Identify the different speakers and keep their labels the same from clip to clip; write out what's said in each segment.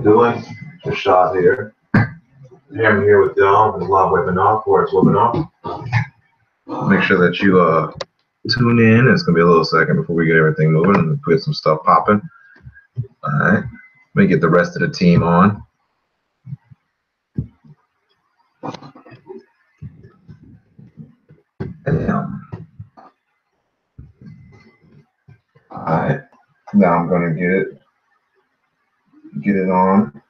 Speaker 1: Doing Rashad here. I'm here with Dom. There's a live webinar for its webinar. Make sure that you tune in. It's gonna be a little second before we get everything moving and put some stuff popping. All right. Let me get the rest of the team on. Damn. All right. Now I'm gonna get it on.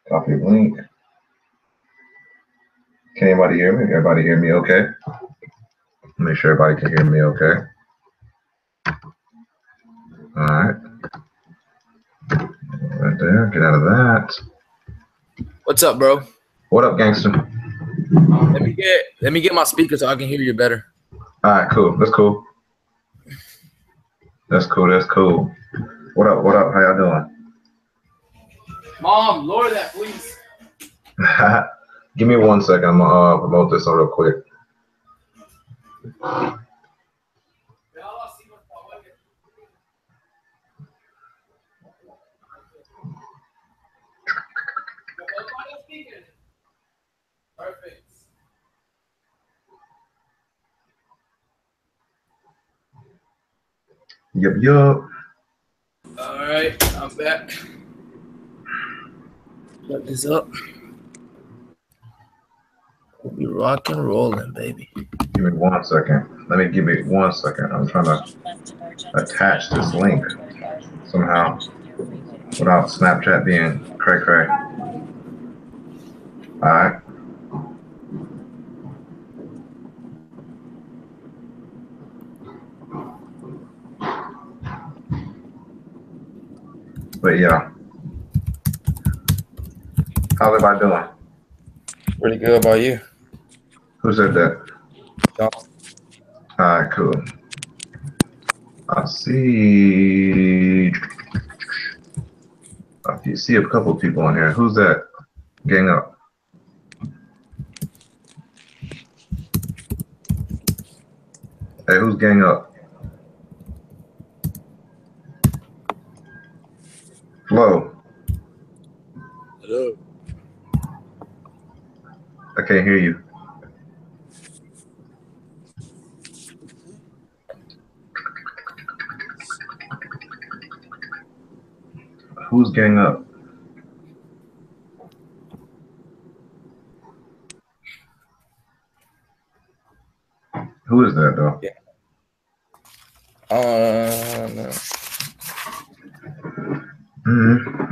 Speaker 1: Copy link. Can anybody hear me? Everybody hear me okay? Make sure everybody can hear me okay. All right. Right there. Get out of that.
Speaker 2: What's up, bro?
Speaker 1: What up, gangster?
Speaker 2: Let me get my speaker so I can hear you better.
Speaker 1: All right, cool. That's cool. That's cool. What up? How y'all doing?
Speaker 2: Mom, lower that, please.
Speaker 1: Give me 1 second. I'm gonna promote this real quick.
Speaker 2: Perfect.
Speaker 1: Yup.
Speaker 2: All right, I'm back. Shut this up. We rock and rolling, baby.
Speaker 1: Give me 1 second. Give me 1 second. I'm trying to attach this link somehow without Snapchat being cray. All right. But yeah. How's everybody doing?
Speaker 2: Pretty good. About you?
Speaker 1: Who said that?
Speaker 2: Dom.
Speaker 1: All right, cool. I see a couple of people on here. Who's that? Gang up. Hey, who's gang up? Flo.
Speaker 3: Hello.
Speaker 1: I can't hear you. Who's gang up? Who is that though?
Speaker 2: Yeah. No.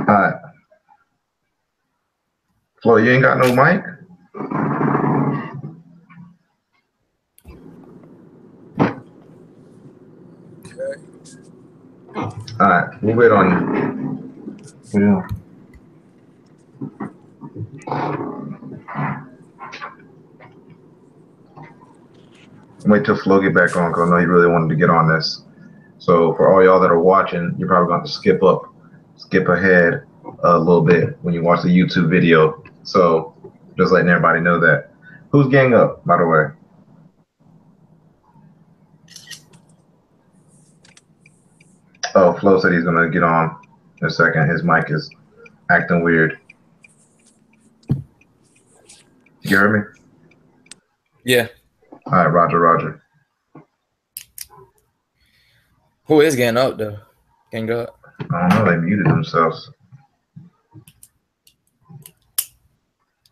Speaker 1: All right. Flo, you ain't got no mic?
Speaker 3: Okay.
Speaker 1: All right, we'll wait on you. Yeah. Wait till Flo get back on, because I know you really wanted to get on this. So for all y'all that are watching, you're probably going to skip ahead a little bit when you watch the YouTube video. So just letting everybody know that. Who's gang up, by the way? Oh, Flo said he's going to get on in a second. His mic is acting weird. You heard me?
Speaker 2: Yeah.
Speaker 1: All right, Roger.
Speaker 2: Who is getting up though? Gang up.
Speaker 1: I don't know. They muted themselves.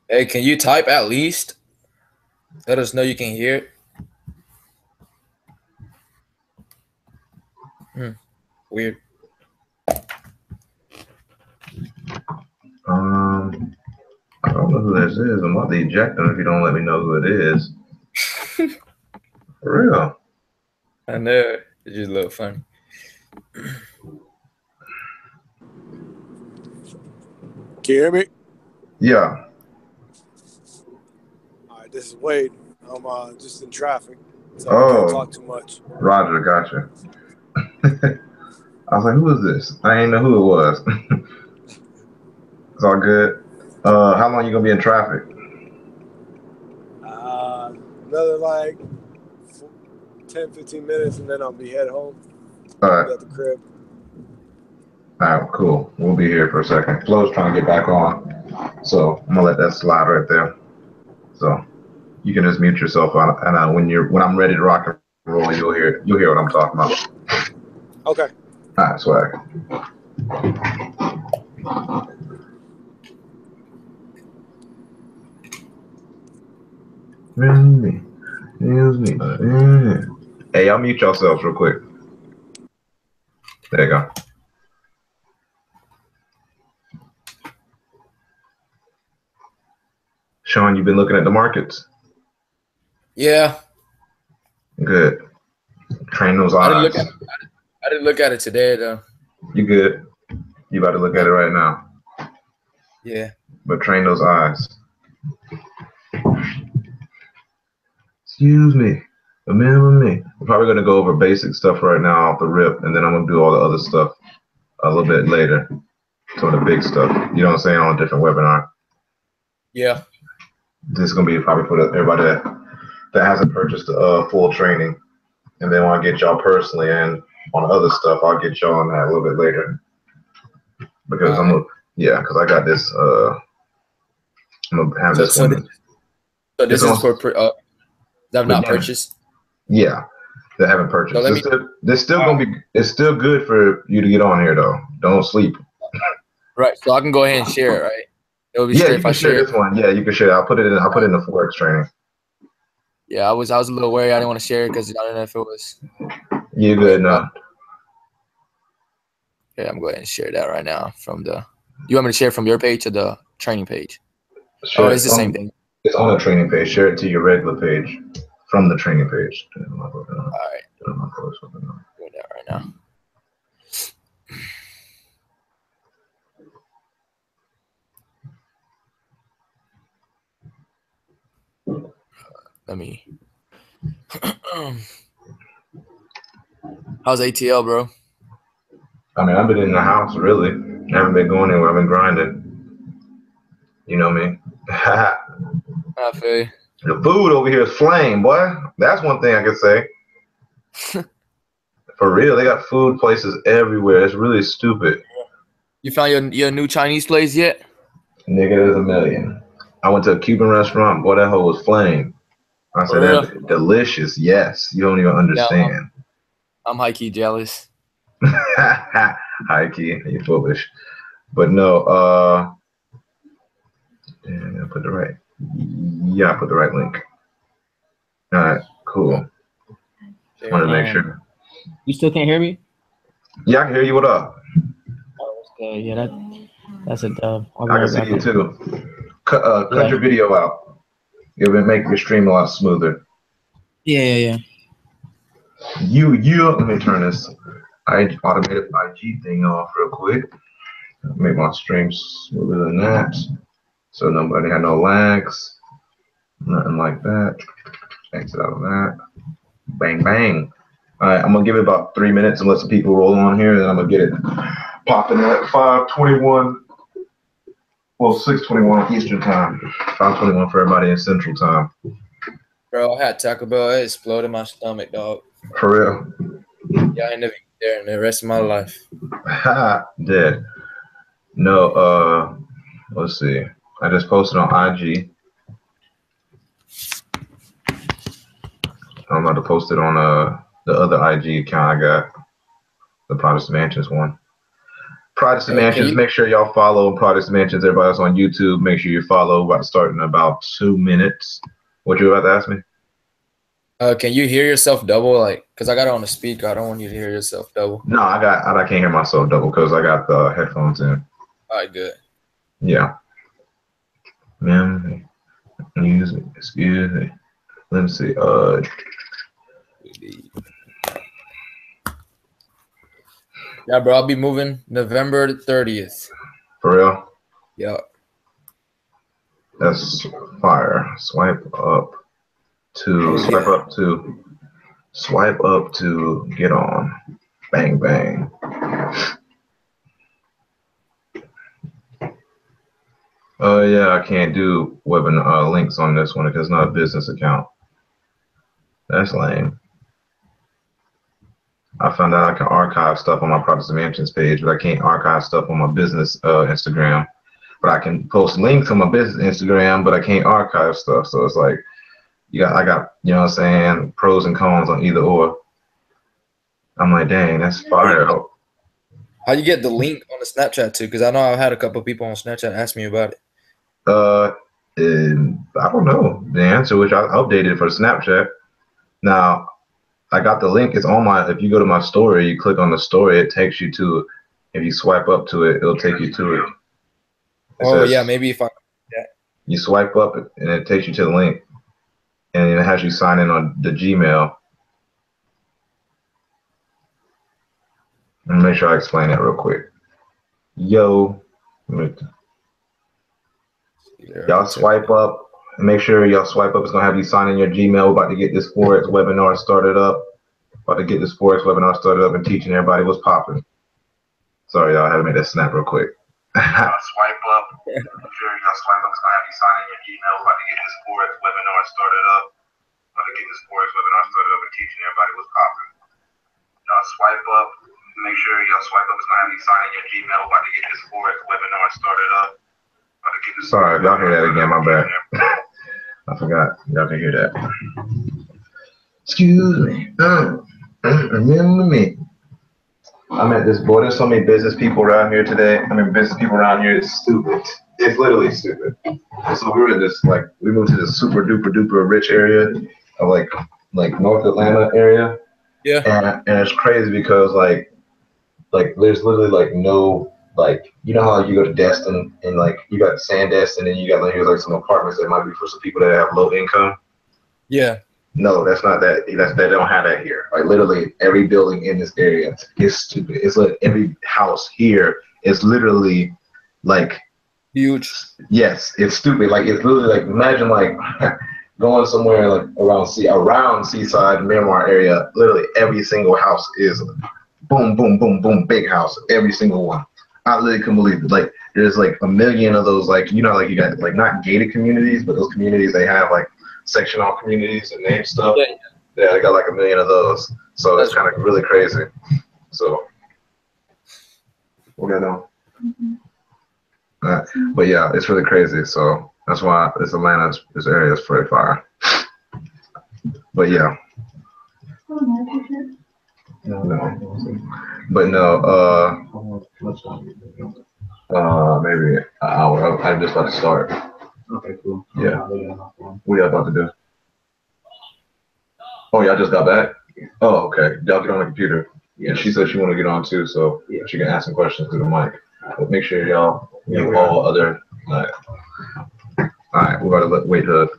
Speaker 2: Hey, can you type at least? Let us know you can hear it. Weird.
Speaker 1: I don't know who this is. I'm about to eject them if you don't let me know who it is. For real.
Speaker 2: I know. It's just a little funny.
Speaker 3: Can you hear me?
Speaker 1: Yeah.
Speaker 3: All right, this is Wade. I'm just in traffic, so I can't talk too much.
Speaker 1: Roger, gotcha. I was like, who is this? I didn't know who it was. It's all good. How long you gonna be in traffic?
Speaker 3: Another like 10, 15 minutes, and then I'll be heading home.
Speaker 1: All right.
Speaker 3: At the crib.
Speaker 1: All right, cool. We'll be here for a second. Flo's trying to get back on, so I'm gonna let that slide right there. So you can just mute yourself, and when I'm ready to rock and roll, you'll hear what I'm talking about.
Speaker 3: Okay.
Speaker 1: All right, swag. Excuse me. Hey, y'all mute yourselves real quick. There you go. Sean, you've been looking at the markets?
Speaker 2: Yeah.
Speaker 1: Good. Train those eyes.
Speaker 2: I didn't look at it today, though.
Speaker 1: You good. You about to look at it right now.
Speaker 2: Yeah.
Speaker 1: But train those eyes. Excuse me. Remember me. We're probably going to go over basic stuff right now off the rip, and then I'm going to do all the other stuff a little bit later. Some of the big stuff. You know what I'm saying? On a different webinar.
Speaker 2: Yeah.
Speaker 1: This is going to be probably for everybody that hasn't purchased full training. And then when I get y'all personally and on other stuff, I'll get y'all on that a little bit later. Because because I got this, I'm going to have this one.
Speaker 2: So this is for that have not purchased?
Speaker 1: Yeah, that haven't purchased.
Speaker 2: So
Speaker 1: it's still good for you to get on here though. Don't sleep.
Speaker 2: Right, so I can go ahead and share it, right? It'll be
Speaker 1: you can share this one. Yeah, you can share it. I'll put it in the Forex training.
Speaker 2: Yeah, I was a little worried. I didn't want to share it because I don't know if it was.
Speaker 1: You're good now.
Speaker 2: Yeah, I'm going to share that right now from the. You want me to share from your page or the training page? It's the same thing.
Speaker 1: It's on the training page. Share it to your regular page from the training page.
Speaker 2: All right.
Speaker 1: Doing
Speaker 2: that right now. Let me. How's ATL, bro?
Speaker 1: I mean, I've been in the house, really. I haven't been going anywhere. I've been grinding. You know me.
Speaker 2: I feel you.
Speaker 1: The food over here is flame, boy. That's one thing I can say. For real, they got food places everywhere. It's really stupid.
Speaker 2: You found your new Chinese place yet?
Speaker 1: Nigga, there's a million. I went to a Cuban restaurant. Boy, that hoe was flame. I said, that's delicious. Yes. You don't even understand.
Speaker 2: Yeah, I'm high-key jealous.
Speaker 1: High-key. You foolish. But no, I put the right link. All right, cool. I wanted to make sure.
Speaker 4: You still can't hear me?
Speaker 1: Yeah, I can hear you. What up?
Speaker 4: Oh, okay. Yeah, that's a dub.
Speaker 1: I can see you too. Cut your video out. It would make your stream a lot smoother.
Speaker 4: Yeah.
Speaker 1: Let me turn this automated IG thing off real quick. Make my stream smoother than that. So nobody had no lags. Nothing like that. Exit out of that. Bang, bang. All right, I'm going to give it about 3 minutes and let some people roll on here, and then I'm going to get it popping at 5:21. Well, 6:21 Eastern time. 5:21 for everybody in Central time.
Speaker 2: Bro, I had Taco Bell. It exploded my stomach, dog.
Speaker 1: For real?
Speaker 2: Yeah, I ain't never eat there in the rest of my life.
Speaker 1: Dead. No, let's see. I just posted on IG. I'm about to post it on the other IG account I got. The Protestant Mansions one. Protestant Mansions, make sure y'all follow Protestant Mansions. Everybody else on YouTube, make sure you follow. We're about to start in about 2 minutes. What you about to ask me?
Speaker 2: Can you hear yourself double? Like, because I got it on the speaker. I don't want you to hear yourself double.
Speaker 1: No, I can't hear myself double because I got the headphones in.
Speaker 2: All right, good.
Speaker 1: Yeah. Music. Excuse me. Let me see.
Speaker 2: Yeah, bro, I'll be moving November 30th.
Speaker 1: For real?
Speaker 2: Yeah.
Speaker 1: That's fire. Swipe up to get on. Bang, bang. Yeah, I can't do webinar links on this one because it's not a business account. That's lame. I found out I can archive stuff on my Products and Mansions page, but I can't archive stuff on my business Instagram. But I can post links on my business Instagram, but I can't archive stuff. So it's like I got, you know what I'm saying, pros and cons on either or. I'm like, dang, that's fire.
Speaker 2: How you get the link on the Snapchat too? Because I know I've had a couple of people on Snapchat ask me about it.
Speaker 1: I don't know the answer, which I updated for Snapchat. Now, I got the link. It's on my. If you go to my story, you click on the story, it takes you to. If you swipe up to it, it'll take you to it.
Speaker 2: Oh yeah, maybe if I. Yeah.
Speaker 1: You swipe up and it takes you to the link, and it has you sign in on the Gmail. Let me make sure I explain that real quick. Yo, y'all swipe up. Make sure y'all swipe up. It's gonna have you sign in your Gmail. We're about to get this Forex webinar started up. And teaching everybody what's popping. Sorry, y'all. I had to make that snap real quick. Swipe up. Make sure y'all swipe up. It's gonna have you sign in your Gmail. We're about to get this Forex webinar started up. And teaching everybody what's popping. Y'all swipe up. Make sure y'all swipe up. It's gonna have you sign in your Gmail. We're about to get this Forex webinar started up. Sorry, y'all hear that again. My bad. I forgot. Y'all can hear that. Excuse me. Remember me. I met this boy. There's so many business people around here today. Business people around here. It's stupid. It's literally stupid. So we were in this, we moved to this super duper duper rich area of like North Atlanta area.
Speaker 2: Yeah.
Speaker 1: And it's crazy because there's literally no, you know how you go to Destin and you got Sandestin and you got some apartments that might be for some people that have low income.
Speaker 2: Yeah.
Speaker 1: No, that's not that. They don't have that here. Literally every building in this area is stupid. It's every house here is literally
Speaker 2: huge.
Speaker 1: Yes, it's stupid. It's literally imagine going somewhere around Seaside, Miramar area. Literally every single house is boom, boom, boom, boom, big house. Every single one. I literally couldn't believe it. There's a million of those. You got not gated communities, but those communities they have sectional communities and name stuff. Yeah, they got a million of those. So it's kind of really crazy. So what got on? But yeah, it's really crazy. So that's why this area is pretty fire. But yeah. Maybe an hour. I'm just about to start. Okay, cool. Yeah. What y'all about to do? Oh, y'all just got back? Oh, okay. Y'all get on the computer. Yeah. And she said she want to get on too, so she can ask some questions through the mic. But make sure y'all all other. All right, we're about to wait to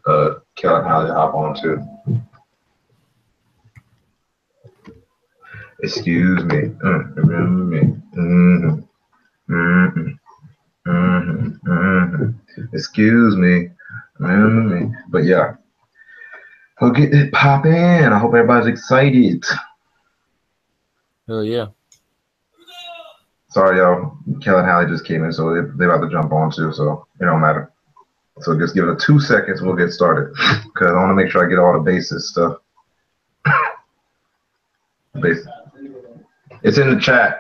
Speaker 1: Kelly and Holly hop on too. Excuse me. Remember me. Excuse me. Remember me. But yeah. We'll get it poppin'. I hope everybody's excited.
Speaker 2: Oh yeah.
Speaker 1: Sorry, y'all. Kelly and Hallie just came in, so they're about to jump on too, so it don't matter. So just give it 2 seconds, we'll get started. Because I want to make sure I get all the basis stuff. It's in the chat.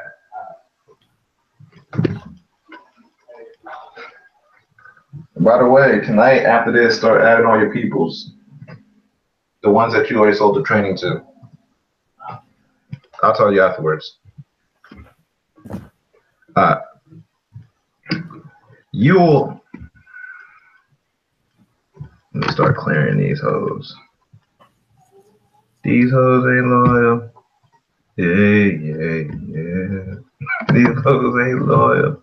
Speaker 1: By the way, tonight after this, start adding all your peoples. The ones that you already sold the training to. I'll tell you afterwards. You'll. Let me start clearing these hoes. These hoes ain't loyal. Yeah. These hoes ain't loyal.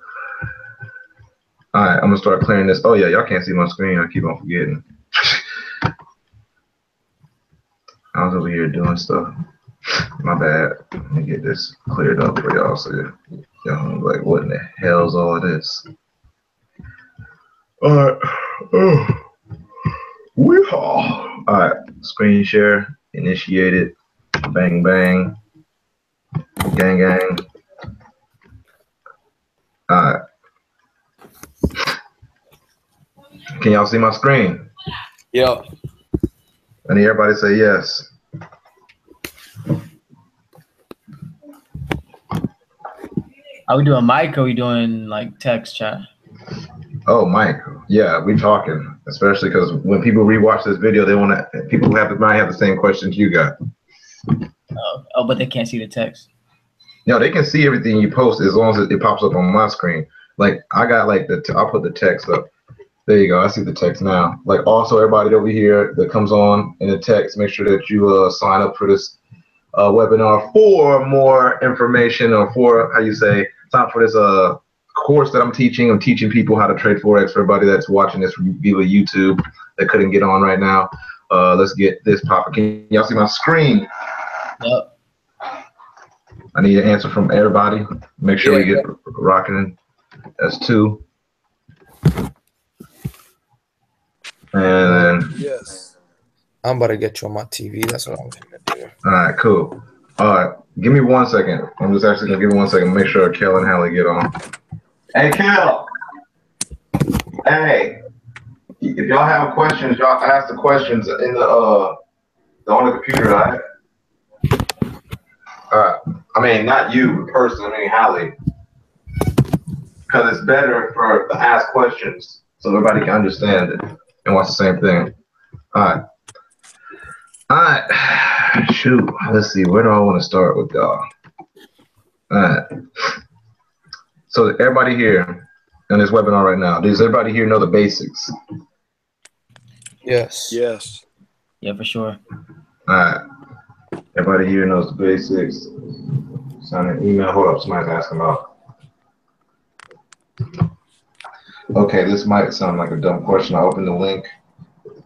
Speaker 1: Alright, I'm gonna start clearing this. Oh yeah, y'all can't see my screen. I keep on forgetting. I was over here doing stuff. My bad. Let me get this cleared up for y'all so y'all like, what in the hell's all of this? Alright. Alright, screen share, initiated. Bang bang. Gang gang. Alright. Can y'all see my screen?
Speaker 2: Yep.
Speaker 1: I need everybody to say yes.
Speaker 4: Are we doing mic or are we doing like text chat?
Speaker 1: Oh, Mike. Yeah, we talking. Especially because when people rewatch this video, they want to. People who might have the same questions you got.
Speaker 4: Oh, but they can't see the text.
Speaker 1: No, they can see everything you post as long as it pops up on my screen. Like I got like I'll put the text up. There you go. I see the text now. Like also everybody over here that comes on in the text, make sure that you sign up for this webinar for more information or for sign up for this course that I'm teaching. I'm teaching people how to trade Forex for everybody that's watching this via YouTube that couldn't get on right now. Let's get this popping. Can y'all see my screen?
Speaker 4: Yep.
Speaker 1: I need an answer from everybody. Make sure we get rocking. That's 2. And then
Speaker 3: yes.
Speaker 2: I'm about to get you on my TV. That's what I'm gonna do.
Speaker 1: All right, cool. All right, give me 1 second. I'm just actually gonna give me 1 second. Make sure Kel and Hallie get on. Hey, Kel. Hey, if y'all have questions, y'all ask the questions in the on the computer, all right? All right. I mean, not you, the person. I mean, Hallie. Because it's better to ask questions so everybody can understand it and watch the same thing. All right. All right. Shoot. Let's see. Where do I want to start with y'all? All right. So everybody here in this webinar right now, does everybody here know the basics?
Speaker 2: Yes.
Speaker 3: Yes.
Speaker 4: Yeah, for sure.
Speaker 1: All right. Everybody here knows the basics. Sign an email. Hold up. Somebody's asking about. Okay, this might sound like a dumb question. I opened the link,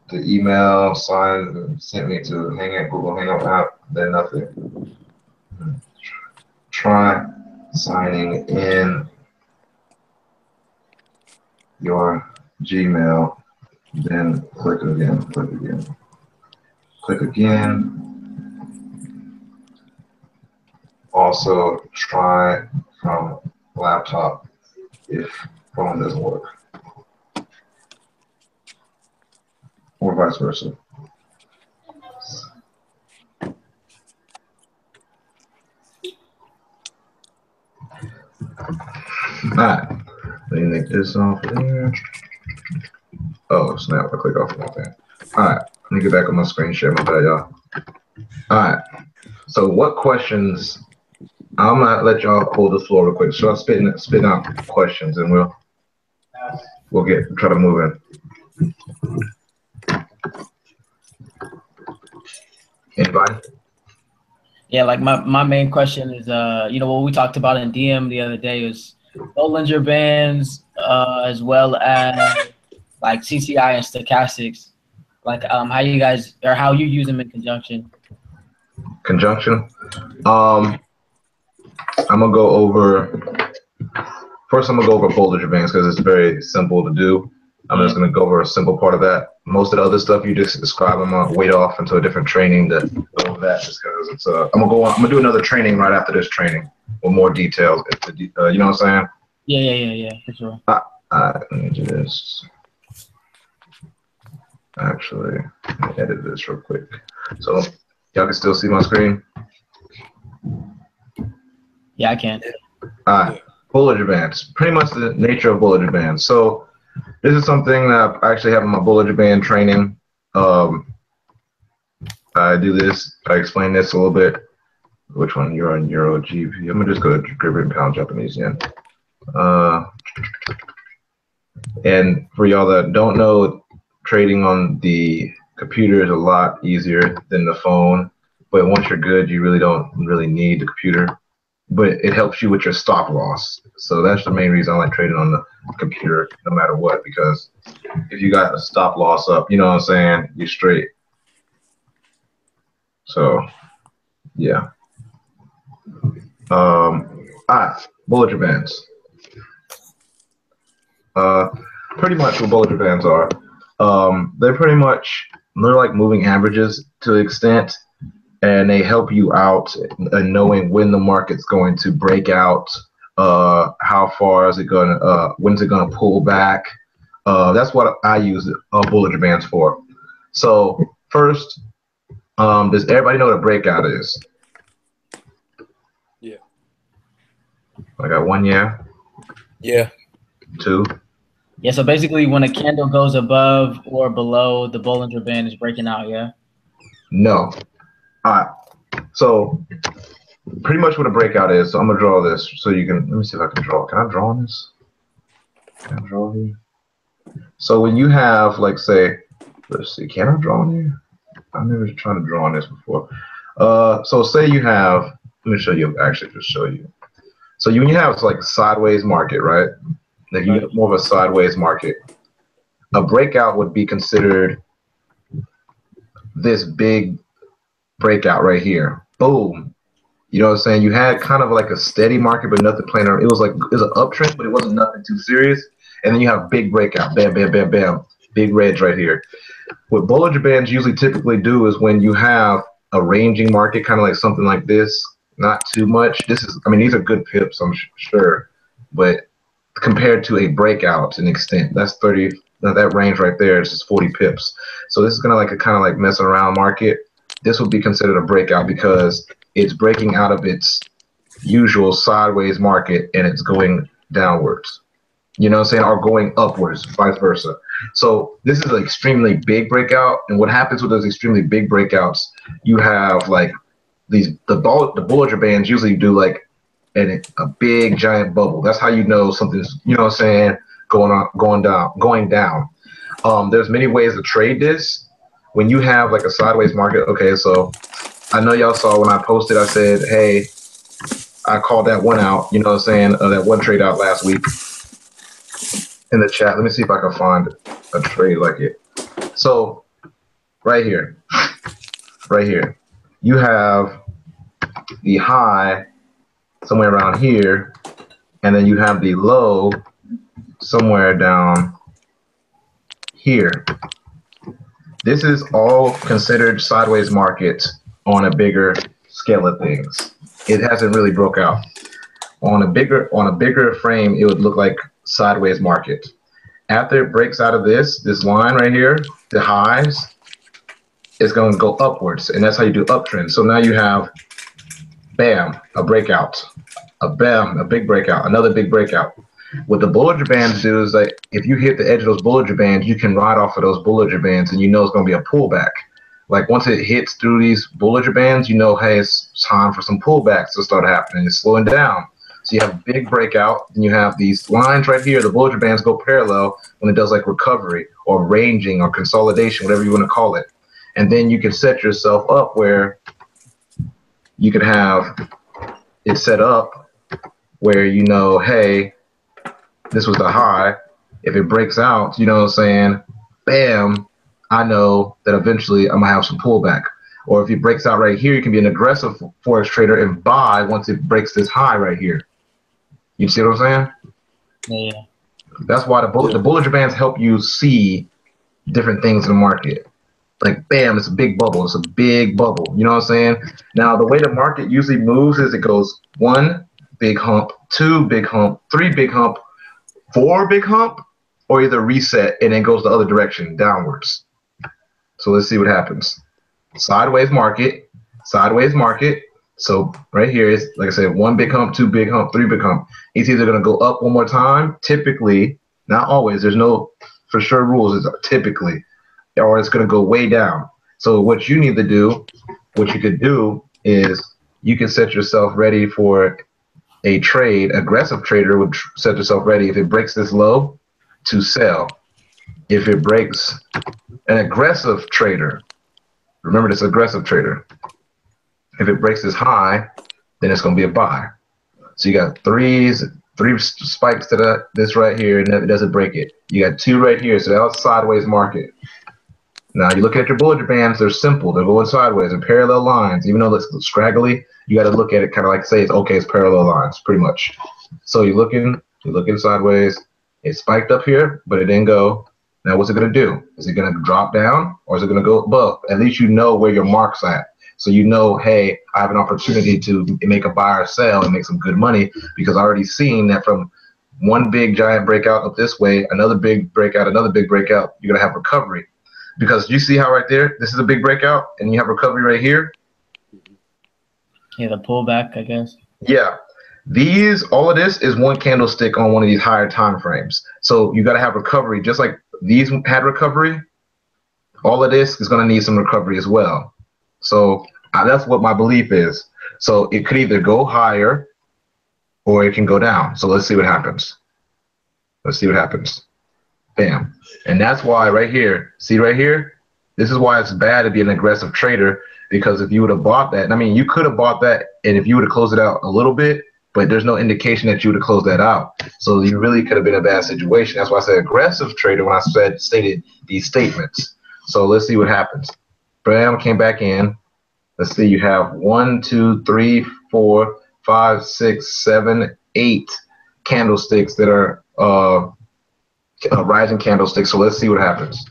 Speaker 1: the email, sent me to Google Hangout app, then nothing. Try signing in your Gmail, then click again, click again. Also try from laptop if phone doesn't work. Or vice versa. Alright, let me make this off there. Oh snap, I click off one thing. Alright, let me get back on my screen share, my bad y'all. Alright, so what questions, I'm gonna let y'all hold the floor real quick. So I'll spit out questions and we'll try to move in. Anybody?
Speaker 4: Yeah, like my main question is, you know, what we talked about in DM the other day was Bollinger Bands, as well as like CCI and stochastics. Like, how you guys, or how you use them in conjunction?
Speaker 1: Conjunction. I'm gonna go over. First, I'm gonna go over Bollinger Bands because it's very simple to do. I'm just gonna go over a simple part of that. Most of the other stuff you just described, I'm gonna wait off until a different training to go over that, just because it's. I'm gonna do another training right after this training with more details. You know what I'm saying?
Speaker 4: Yeah, for sure.
Speaker 1: Let me do this. Actually, let me edit this real quick. So y'all can still see my screen?
Speaker 4: Yeah, I can.
Speaker 1: All right, Bollinger Bands. Pretty much the nature of Bollinger Bands. So this is something that I actually have in my Bollinger Band training. I do this. I explain this a little bit. Which one? You're on Euro GP. I'm gonna just go to Great Pound Japanese yen. And for y'all that don't know, trading on the computer is a lot easier than the phone. But once you're good, you really don't need the computer. But it helps you with your stop loss. So that's the main reason I like trading on the computer, no matter what, because if you got a stop loss up, you know what I'm saying, you're straight. So, yeah. Bollinger Bands. Pretty much what Bollinger Bands are. They're like moving averages to an extent. And they help you out in knowing when the market's going to break out, how far is it going to, when's it going to pull back. That's what I use Bollinger Bands for. So first, does everybody know what a breakout is?
Speaker 3: Yeah.
Speaker 1: I got 1 year.
Speaker 2: Yeah.
Speaker 1: 2.
Speaker 4: Yeah, so basically when a candle goes above or below the Bollinger Band is breaking out, yeah?
Speaker 1: No. All right. So pretty much what a breakout is. So I'm gonna draw this so you can. Let me see if I can draw. Can I draw on this? Can I draw here? So when you have, like, say, let's see, can I draw on here? I've never tried to draw on this before. So say you have. Let me show you. Actually, just show you. So when you have like sideways market, right? Like you get more of a sideways market. A breakout would be considered this big breakout right here. Boom. You know what I'm saying? You had kind of like a steady market, but nothing playing around. It was an uptrend, but it wasn't nothing too serious. And then you have big breakout, bam, bam, bam, bam, big reds right here. What Bollinger Bands usually typically do is when you have a ranging market, kind of like something like this, not too much. This is, I mean, these are good pips, I'm sure, but compared to a breakout to an extent, that's 30. That range right there is just 40 pips. So this is gonna like a kind of like messing around market. This would be considered a breakout because it's breaking out of its usual sideways market and it's going downwards. You know what I'm saying? Or going upwards, vice versa. So this is an extremely big breakout. And what happens with those extremely big breakouts, you have like the Bollinger Bands usually do like a big giant bubble. That's how you know something's, you know what I'm saying, going down. There's many ways to trade this. When you have like a sideways market, okay, so I know y'all saw when I posted, I said, hey, I called that one out, you know what I'm saying, that one trade out last week in the chat. Let me see if I can find a trade like it. So right here, you have the high somewhere around here, and then you have the low somewhere down here. This is all considered sideways market on a bigger scale of things. It hasn't really broke out. On a bigger frame, it would look like sideways market. After it breaks out of this line right here, the highs, it's going to go upwards, and that's how you do uptrend. So now you have, bam, a breakout, a big breakout, another big breakout. What the Bollinger Bands do is like, if you hit the edge of those Bollinger Bands, you can ride off of those Bollinger Bands, and you know it's going to be a pullback. Like once it hits through these Bollinger Bands, you know, hey, it's time for some pullbacks to start happening. It's slowing down. So you have a big breakout, and you have these lines right here. The Bollinger Bands go parallel when it does like recovery or ranging or consolidation, whatever you want to call it. And then you can set yourself up where you can have it set up where you know, hey, this was the high. If it breaks out, you know what I'm saying, bam, I know that eventually I'm going to have some pullback. Or if it breaks out right here, you can be an aggressive Forex trader and buy once it breaks this high right here. You see what I'm
Speaker 4: saying? Yeah.
Speaker 1: That's why the Bollinger Bands help you see different things in the market. Like, bam, it's a big bubble. It's a big bubble. You know what I'm saying? Now, the way the market usually moves is it goes 1 big hump, 2 big hump, 3 big hump, 4 big hump, or either reset and then goes the other direction, downwards. So let's see what happens. Sideways market, sideways market. So right here is, like I said, 1 big hump, 2 big hump, 3 big hump. It's either going to go up one more time, typically, not always. There's no for sure rules. It's typically, or it's going to go way down. So what you need to do, what you could do is you can set yourself ready for a trade. Aggressive trader would set yourself ready if it breaks this low to sell. If it breaks, an aggressive trader, remember this aggressive trader, if it breaks this high, then it's going to be a buy. So you got three spikes to this right here, and it doesn't break it. You got 2 right here, so that's sideways market. Now you look at your Bollinger Bands, they're simple. They're going sideways. They're parallel lines. Even though it's scraggly, you got to look at it kind of like say it's okay, it's parallel lines, pretty much. So you're looking sideways. It spiked up here, but it didn't go. Now what's it going to do? Is it going to drop down or is it going to go above? At least you know where your mark's at. So you know, hey, I have an opportunity to make a buy or sell and make some good money because I already seen that from 1 big giant breakout up this way, another big breakout, you're going to have recovery. Because you see how right there, this is a big breakout, and you have recovery right here?
Speaker 4: Yeah, the pullback, I guess.
Speaker 1: Yeah. All of this is one candlestick on one of these higher time frames. So you got to have recovery, just like these had recovery. All of this is going to need some recovery as well. So that's what my belief is. So it could either go higher or it can go down. So let's see what happens. Let's see what happens. Bam. And that's why right here, see right here, this is why it's bad to be an aggressive trader, because if you would have bought that, I mean, you could have bought that, and if you would have closed it out a little bit, but there's no indication that you would have closed that out. So you really could have been in a bad situation. That's why I said aggressive trader when I stated these statements. So let's see what happens. Bam, came back in. Let's see, you have 1, 2, 3, 4, 5, 6, 7, 8 candlesticks that are rising candlesticks. So let's see what happens.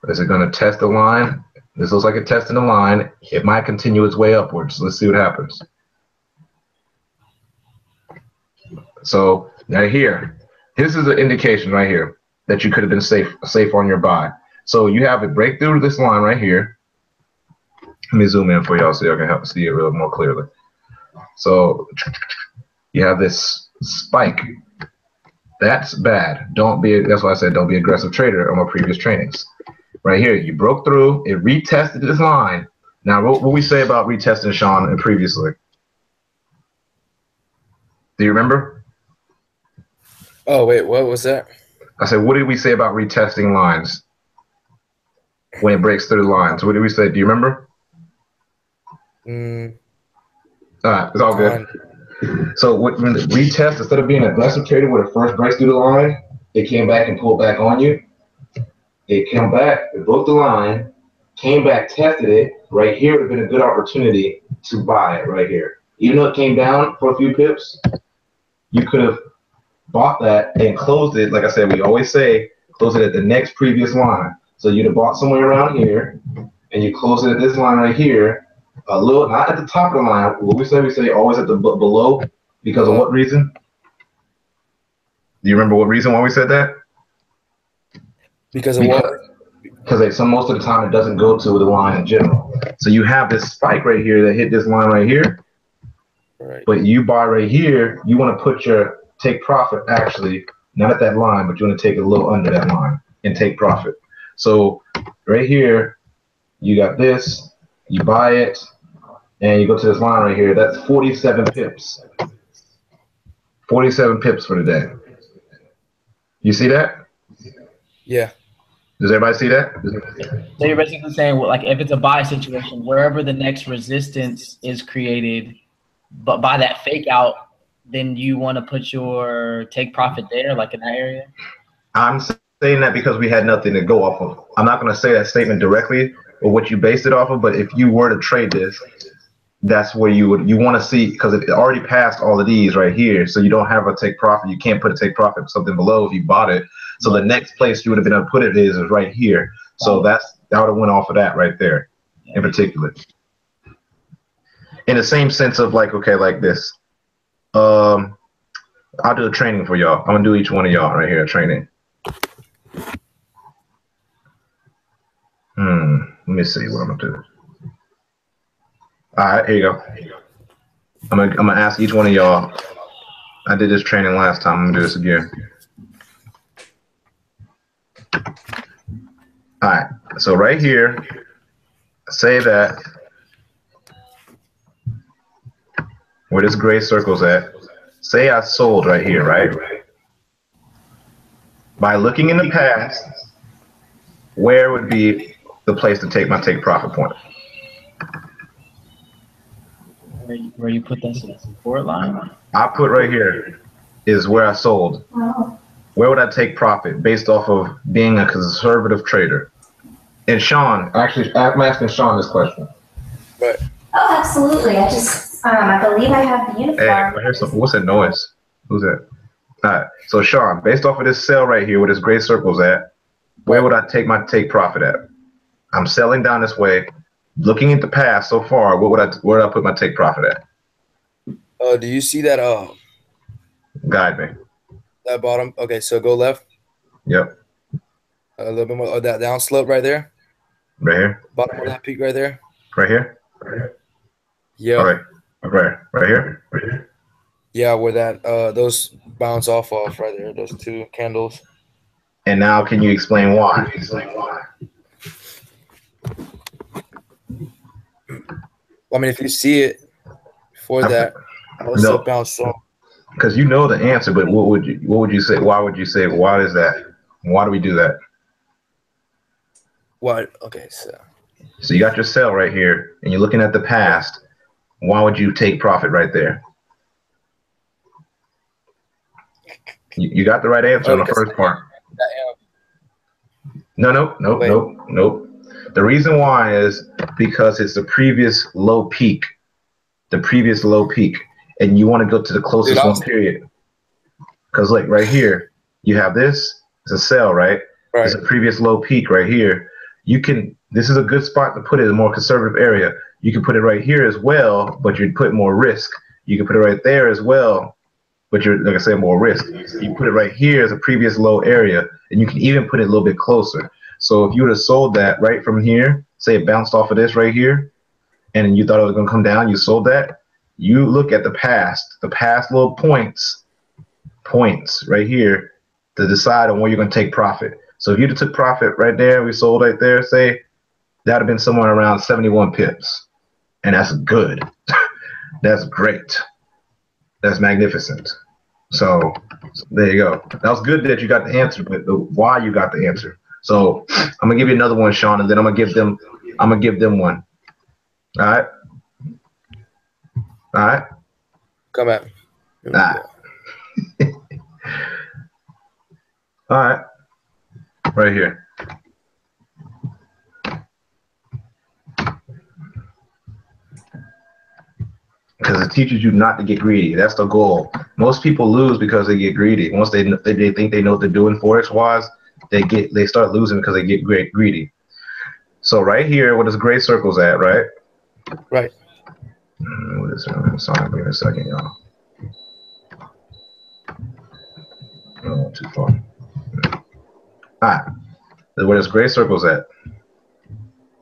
Speaker 1: Is it going to test the line? This looks like it's testing the line. It might continue its way upwards. Let's see what happens. So right here, this is an indication right here that you could have been safe on your buy. So you have it break through this line right here. Let me zoom in for y'all so y'all can help see it a little more clearly. So you have this spike. That's bad. That's why I said don't be an aggressive trader on my previous trainings. Right here, you broke through, it retested this line. Now, what we say about retesting, Sean, previously? Do you remember?
Speaker 2: Oh, wait, what was that?
Speaker 1: I said, what did we say about retesting lines when it breaks through the lines? What did we say? Do you remember? All right, it's all good. So when the retest, instead of being an aggressive trader where it first breaks through the line, it came back and pulled back on you. It came back, it broke the line, came back, tested it. Right here would have been a good opportunity to buy it right here. Even though it came down for a few pips, you could have bought that and closed it. Like I said, we always say, close it at the next previous line. So you'd have bought somewhere around here, and you close it at this line right here, a little, not at the top of the line. What we say always at the below, because of what reason? Do you remember what reason why we said that?
Speaker 2: Because of what?
Speaker 1: Because most of the time it doesn't go to the line in general. So you have this spike right here that hit this line right here.
Speaker 2: Right.
Speaker 1: But you buy right here, you want to put your take profit actually, not at that line, but you want to take it a little under that line and take profit. So right here, you got this, you buy it, and you go to this line right here. That's 47 pips. 47 pips for the day. You see that?
Speaker 4: Yeah.
Speaker 1: Does everybody see that?
Speaker 4: So you're basically saying, well, like, if it's a buy situation, wherever the next resistance is created, but by that fake out, then you want to put your take profit there, like in that area? I'm
Speaker 1: saying that because we had nothing to go off of. I'm not going to say that statement directly or what you based it off of, but if you were to trade this, that's where you want to see, because it already passed all of these right here, so you don't have a take profit. You can't put a take profit something below if you bought it. So the next place you would have been able to put it is right here. So that would have went off of that right there in particular. In the same sense of like, okay, like this. I'll do a training for y'all. I'm gonna do each one of y'all right here, a training. Let me see what I'm gonna do. All right, here you go. I'm gonna ask each one of y'all. I did this training last time. I'm gonna do this again. All right, so right here, say that where this gray circle's at, say I sold right here, right? By looking in the past, where would be the place to take my take profit point?
Speaker 4: Where you put that support line?
Speaker 1: I put right here is where I sold. Where would I take profit based off of being a conservative trader? And Sean, actually, I'm asking Sean this question.
Speaker 2: Right.
Speaker 5: Oh, absolutely. I believe I have the uniform.
Speaker 1: Hey, I hear something. What's that noise? Who's that? All right. So Sean, based off of this sell right here, where this gray circle's at, where would I take my take profit at? I'm selling down this way. Looking at the past so far, where would I put my take profit at?
Speaker 2: Do you see that?
Speaker 1: Guide me.
Speaker 2: That bottom. Okay, so go left.
Speaker 1: Yep.
Speaker 2: A little bit more. That down slope right there.
Speaker 1: Right here.
Speaker 2: Bottom of that peak right there.
Speaker 1: Right here. Right here.
Speaker 2: Yeah.
Speaker 1: All right. Okay, right here, right here.
Speaker 2: Yeah, where that those bounce off right there, those two candles.
Speaker 1: And now, can you explain why?
Speaker 2: I mean, if you see it before that, I'll still bounce off.
Speaker 1: Because you know the answer, but what would you say? Why would you say? Why is that? Why do we do that?
Speaker 2: What? Okay,
Speaker 1: so you got your sell right here, and you're looking at the past. Why would you take profit right there? You got the right answer on the first part. No. The reason why is because it's the previous low peak. The previous low peak. And you want to go to the closest one period. Because like right here, you have this. It's a sell, right? It's a previous low peak right here. This is a good spot to put it in a more conservative area. You can put it right here as well, but you'd put more risk. You can put it right there as well, but you're, like I said, more risk. You put it right here as a previous low area, and you can even put it a little bit closer. So if you would have sold that right from here, say it bounced off of this right here, and you thought it was going to come down, you sold that, you look at the past little points right here to decide on where you're going to take profit. So if you took profit right there, we sold right there, say, that would have been somewhere around 71 pips. And that's good. That's great. That's magnificent. So there you go. That was good that you got the answer, but why you got the answer. So I'm gonna give you another one, Sean, and then I'm gonna give them one. All right. All right.
Speaker 2: Come at me.
Speaker 1: All right. All right. Right here. Because it teaches you not to get greedy. That's the goal. Most people lose because they get greedy. Once they think they know what they're doing forex wise, they start losing because they get greedy. So right here, what is gray circles at, right?
Speaker 2: Right.
Speaker 1: What is it? Sorry, wait a second, y'all. Oh, too far. All right. Where does gray circles at?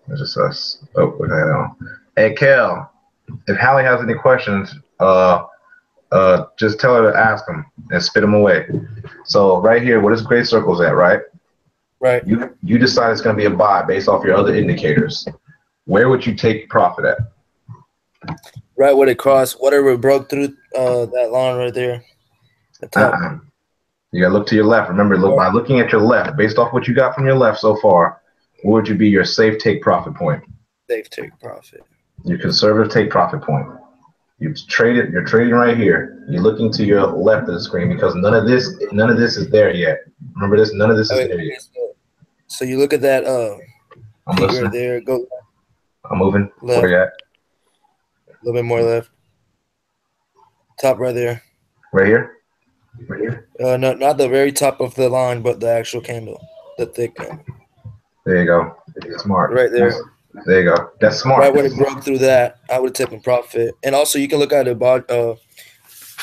Speaker 1: It's just us. Oh, we got it on. Hey, Kel. If Hallie has any questions, just tell her to ask them and spit them away. So right here, what is gray circles at, right?
Speaker 2: Right.
Speaker 1: You decide it's going to be a buy based off your other indicators. Where would you take profit at?
Speaker 2: Right where it crossed, whatever it broke through that line right there. The top.
Speaker 1: You got to look to your left. Remember, by looking at your left, based off what you got from your left so far, what would you be your safe take profit point?
Speaker 2: Safe take profit.
Speaker 1: Your conservative take profit point. You're trading right here. You're looking to your left of the screen because none of this is there yet. Remember this? None of this is there yet.
Speaker 2: So you look at that
Speaker 1: I'm
Speaker 2: peak
Speaker 1: listening.
Speaker 2: right there. Go.
Speaker 1: I'm moving.
Speaker 2: Left.
Speaker 1: Where you at?
Speaker 2: A little bit more left. Top right there.
Speaker 1: Right here? Right here?
Speaker 2: No, not the very top of the line, but the actual candle, the thick candle.
Speaker 1: There you go. Smart.
Speaker 2: Right there.
Speaker 1: There you go. That's smart.
Speaker 2: Right when it broke through that, I would have taken profit. And also, you can look at the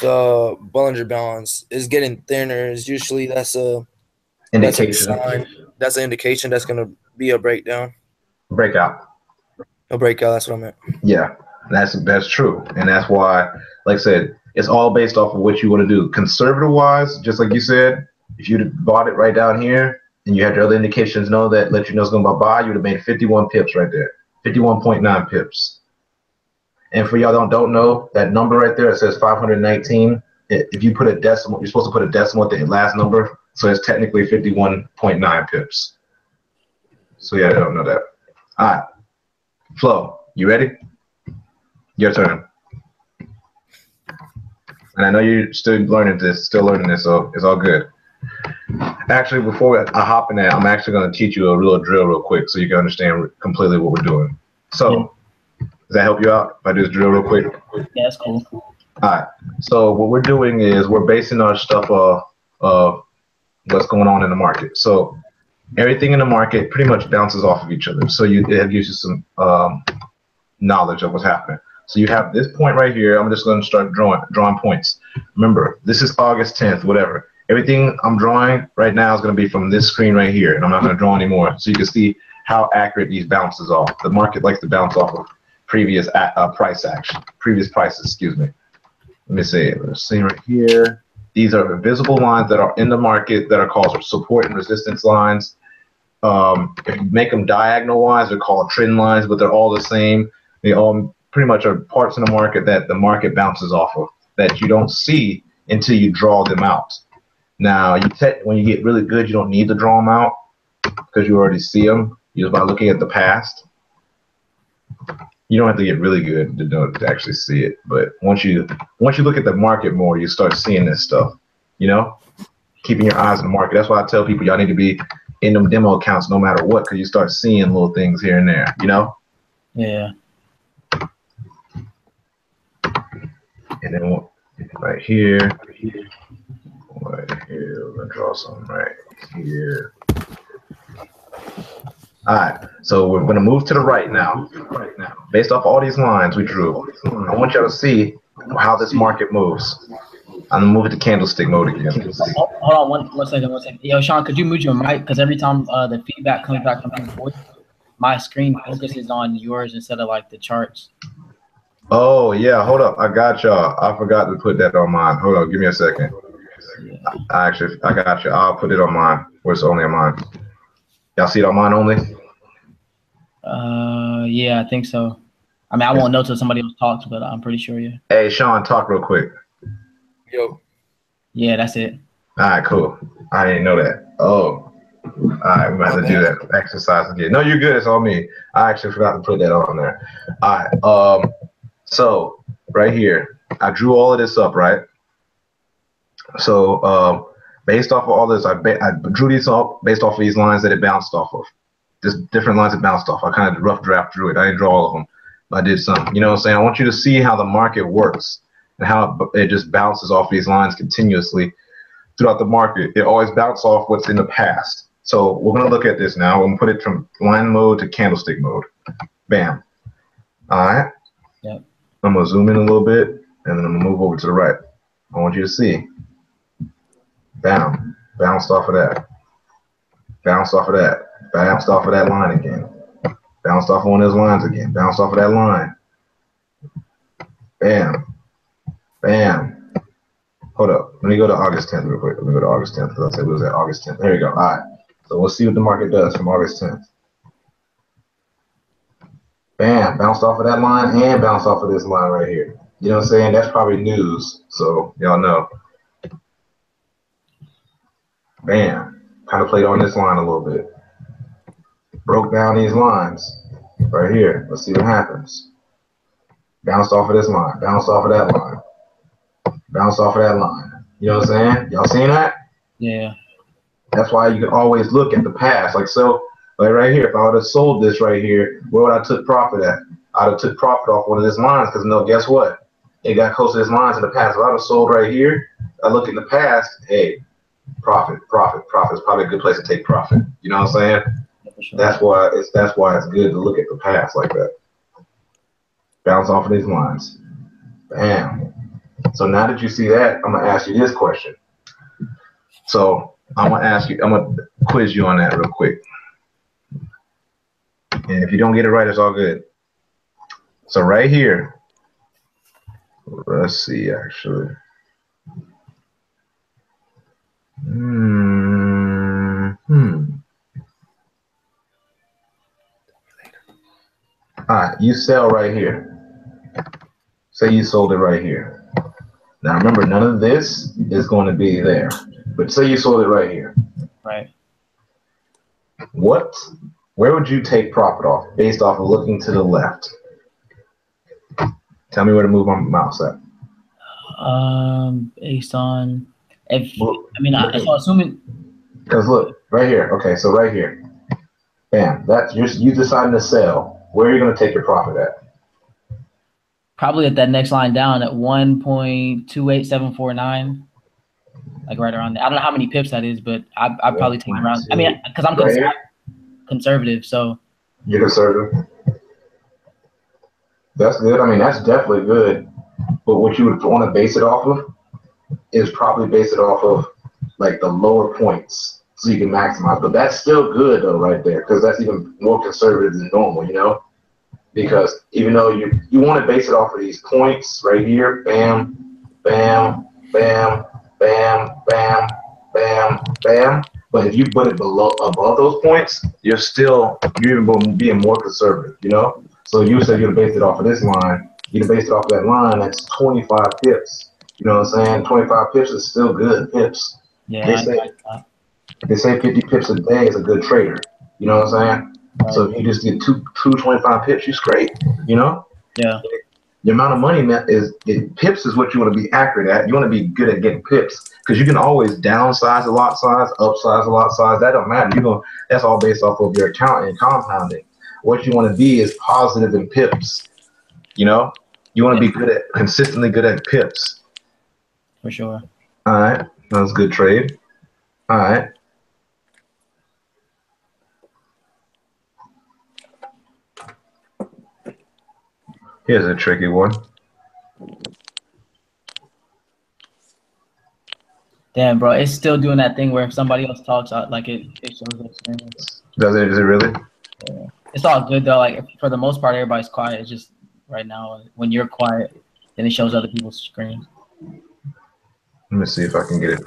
Speaker 2: Bollinger Bands is getting thinner. Is usually that's a sign. That's an indication that's gonna be a breakdown.
Speaker 1: Breakout.
Speaker 2: A breakout. That's what I meant.
Speaker 1: Yeah, that's true, and that's why, like I said, it's all based off of what you want to do. Conservative wise, just like you said, if you'd bought it right down here and you had your other indications let you know it's going to buy, you would have made 51 pips right there, 51.9 pips. And for y'all that don't know, that number right there, it says 519. If you put a decimal, you're supposed to put a decimal at the last number, so it's technically 51.9 pips. So yeah, I don't know that. All right, Flo, you ready? Your turn. And I know you're still learning this, so it's all good. Actually, before I hop in there, I'm actually going to teach you a real drill real quick so you can understand completely what we're doing. So, does that help you out if I do this drill real quick?
Speaker 4: Yeah, that's cool.
Speaker 1: All right. So what we're doing is we're basing our stuff of what's going on in the market. So everything in the market pretty much bounces off of each other. So it gives you some knowledge of what's happening. So you have this point right here. I'm just going to start drawing points. Remember, this is August 10th, whatever. Everything I'm drawing right now is going to be from this screen right here, and I'm not going to draw anymore. So you can see how accurate these bounces are. The market likes to bounce off of previous prices. Excuse me. Let me see. Let's see right here. These are invisible lines that are in the market that are called support and resistance lines. If you make them diagonal wise, they're called trend lines, but they're all the same. They all pretty much are parts in the market that the market bounces off of that you don't see until you draw them out. Now, when you get really good, you don't need to draw them out because you already see them just by looking at the past. You don't have to get really good to actually see it, but once you look at the market more, you start seeing this stuff. You know, keeping your eyes on the market. That's why I tell people y'all need to be in them demo accounts no matter what, because you start seeing little things here and there. You know.
Speaker 4: Yeah.
Speaker 1: And then right here, we're gonna draw something right here. All right, so we're going to move to the right now. Based off all these lines we drew, I want y'all to see how this market moves. I'm going to move it to candlestick mode again.
Speaker 4: Hold on one second. Yo, Sean, could you mute your mic? Because every time the feedback comes back from your voice, my screen focuses on yours instead of like the charts.
Speaker 1: Oh, yeah, hold up. I got y'all. I forgot to put that on mine. Hold on, give me a second.
Speaker 4: Yeah.
Speaker 1: I got you. I'll put it on mine. Where it's only on mine. Y'all see it on mine only?
Speaker 4: Yeah, I think so. I mean, I won't know till somebody else talks, but I'm pretty sure, yeah.
Speaker 1: Hey, Sean, talk real quick.
Speaker 2: Yo.
Speaker 4: Yeah, that's it.
Speaker 1: All right, cool. I didn't know that. Oh, all right, we're going to have to do that exercise again. No, you're good. It's on me. I actually forgot to put that on there. All right, so right here, I drew all of this up, right? So based off of all this, I drew these up based off of these lines that it bounced off of. Just different lines it bounced off. I kind of rough draft drew it. I didn't draw all of them, but I did some. You know what I'm saying? I want you to see how the market works and how it just bounces off these lines continuously throughout the market. It always bounces off what's in the past. So we're going to look at this now. We're going to put it from line mode to candlestick mode. Bam. All right.
Speaker 4: Yep.
Speaker 1: I'm going to zoom in a little bit, and then I'm going to move over to the right. I want you to see. Bam. Bounced off of that. Bounced off of that. Bounced off of that line again. Bounced off of one of those lines again. Bounced off of that line. Bam. Bam. Hold up. Let me go to August 10th real quick. Let me go to August 10th because I said it was at August 10th. There you go. All right. So we'll see what the market does from August 10th. Bam. Bounced off of that line and bounced off of this line right here. You know what I'm saying? That's probably news. So y'all know. Bam. Kind of played on this line a little bit. Broke down these lines right here. Let's see what happens. Bounced off of this line. Bounced off of that line. Bounced off of that line. You know what I'm saying? Y'all seen that?
Speaker 4: Yeah.
Speaker 1: That's why you can always look at the past. Like so, like right here, if I would have sold this right here, where would I took profit at? I'd have took profit off one of these lines because no, guess what? It got close to this lines in the past. If I would have sold right here, I look in the past, hey, profit. It's probably a good place to take profit. You know what I'm saying?
Speaker 4: Sure.
Speaker 1: That's why it's good to look at the past like that. Bounce off of these lines. Bam. So now that you see that, I'm gonna ask you this question. So I'm gonna quiz you on that real quick. And if you don't get it right, it's all good. So right here, let's see actually. All right, you sell right here. Say you sold it right here. Now remember, none of this is going to be there. But say you sold it right here.
Speaker 4: Right.
Speaker 1: Where would you take profit off based off of looking to the left? Tell me where to move my mouse at.
Speaker 4: Based on so assuming.
Speaker 1: Because look, right here. Okay, so right here. Bam. That's you deciding to sell. Where are you going to take your profit at?
Speaker 4: Probably at that next line down at 1.28749. Like right around there. I don't know how many pips that is, but I'd probably take around. I mean, because I'm conservative, so.
Speaker 1: You're conservative? That's good. I mean, that's definitely good. But what you would want to base it off of is probably base it off of like the lower points so you can maximize. But that's still good though right there because that's even more conservative than normal, you know? because even though you want to base it off of these points right here, bam, bam, bam, bam, bam, bam, bam. But if you put it above those points, you're even being more conservative, you know? So you said you'd base it off of this line. You'd base it off that line, that's 25 pips. You know what I'm saying? 25 pips is still good pips.
Speaker 4: Yeah,
Speaker 1: They say 50 pips a day is a good trader. You know what I'm saying?
Speaker 4: Right.
Speaker 1: So if you just get two 25 pips, you're straight, you know?
Speaker 4: Yeah.
Speaker 1: The amount of money pips is what you want to be accurate at. You want to be good at getting pips because you can always downsize a lot size, upsize a lot size. That don't matter. That's all based off of your account and compounding. What you want to be is positive in pips. You know, you want to be consistently good at pips.
Speaker 4: For sure.
Speaker 1: All right, that was a good trade. All right. Here's a tricky one.
Speaker 4: Damn, bro, it's still doing that thing where if somebody else talks, like it shows the screen.
Speaker 1: Does it? Is it really?
Speaker 4: Yeah. It's all good though. Like for the most part, everybody's quiet. It's just right now when you're quiet, then it shows other people's screens.
Speaker 1: Let me see if I can get it.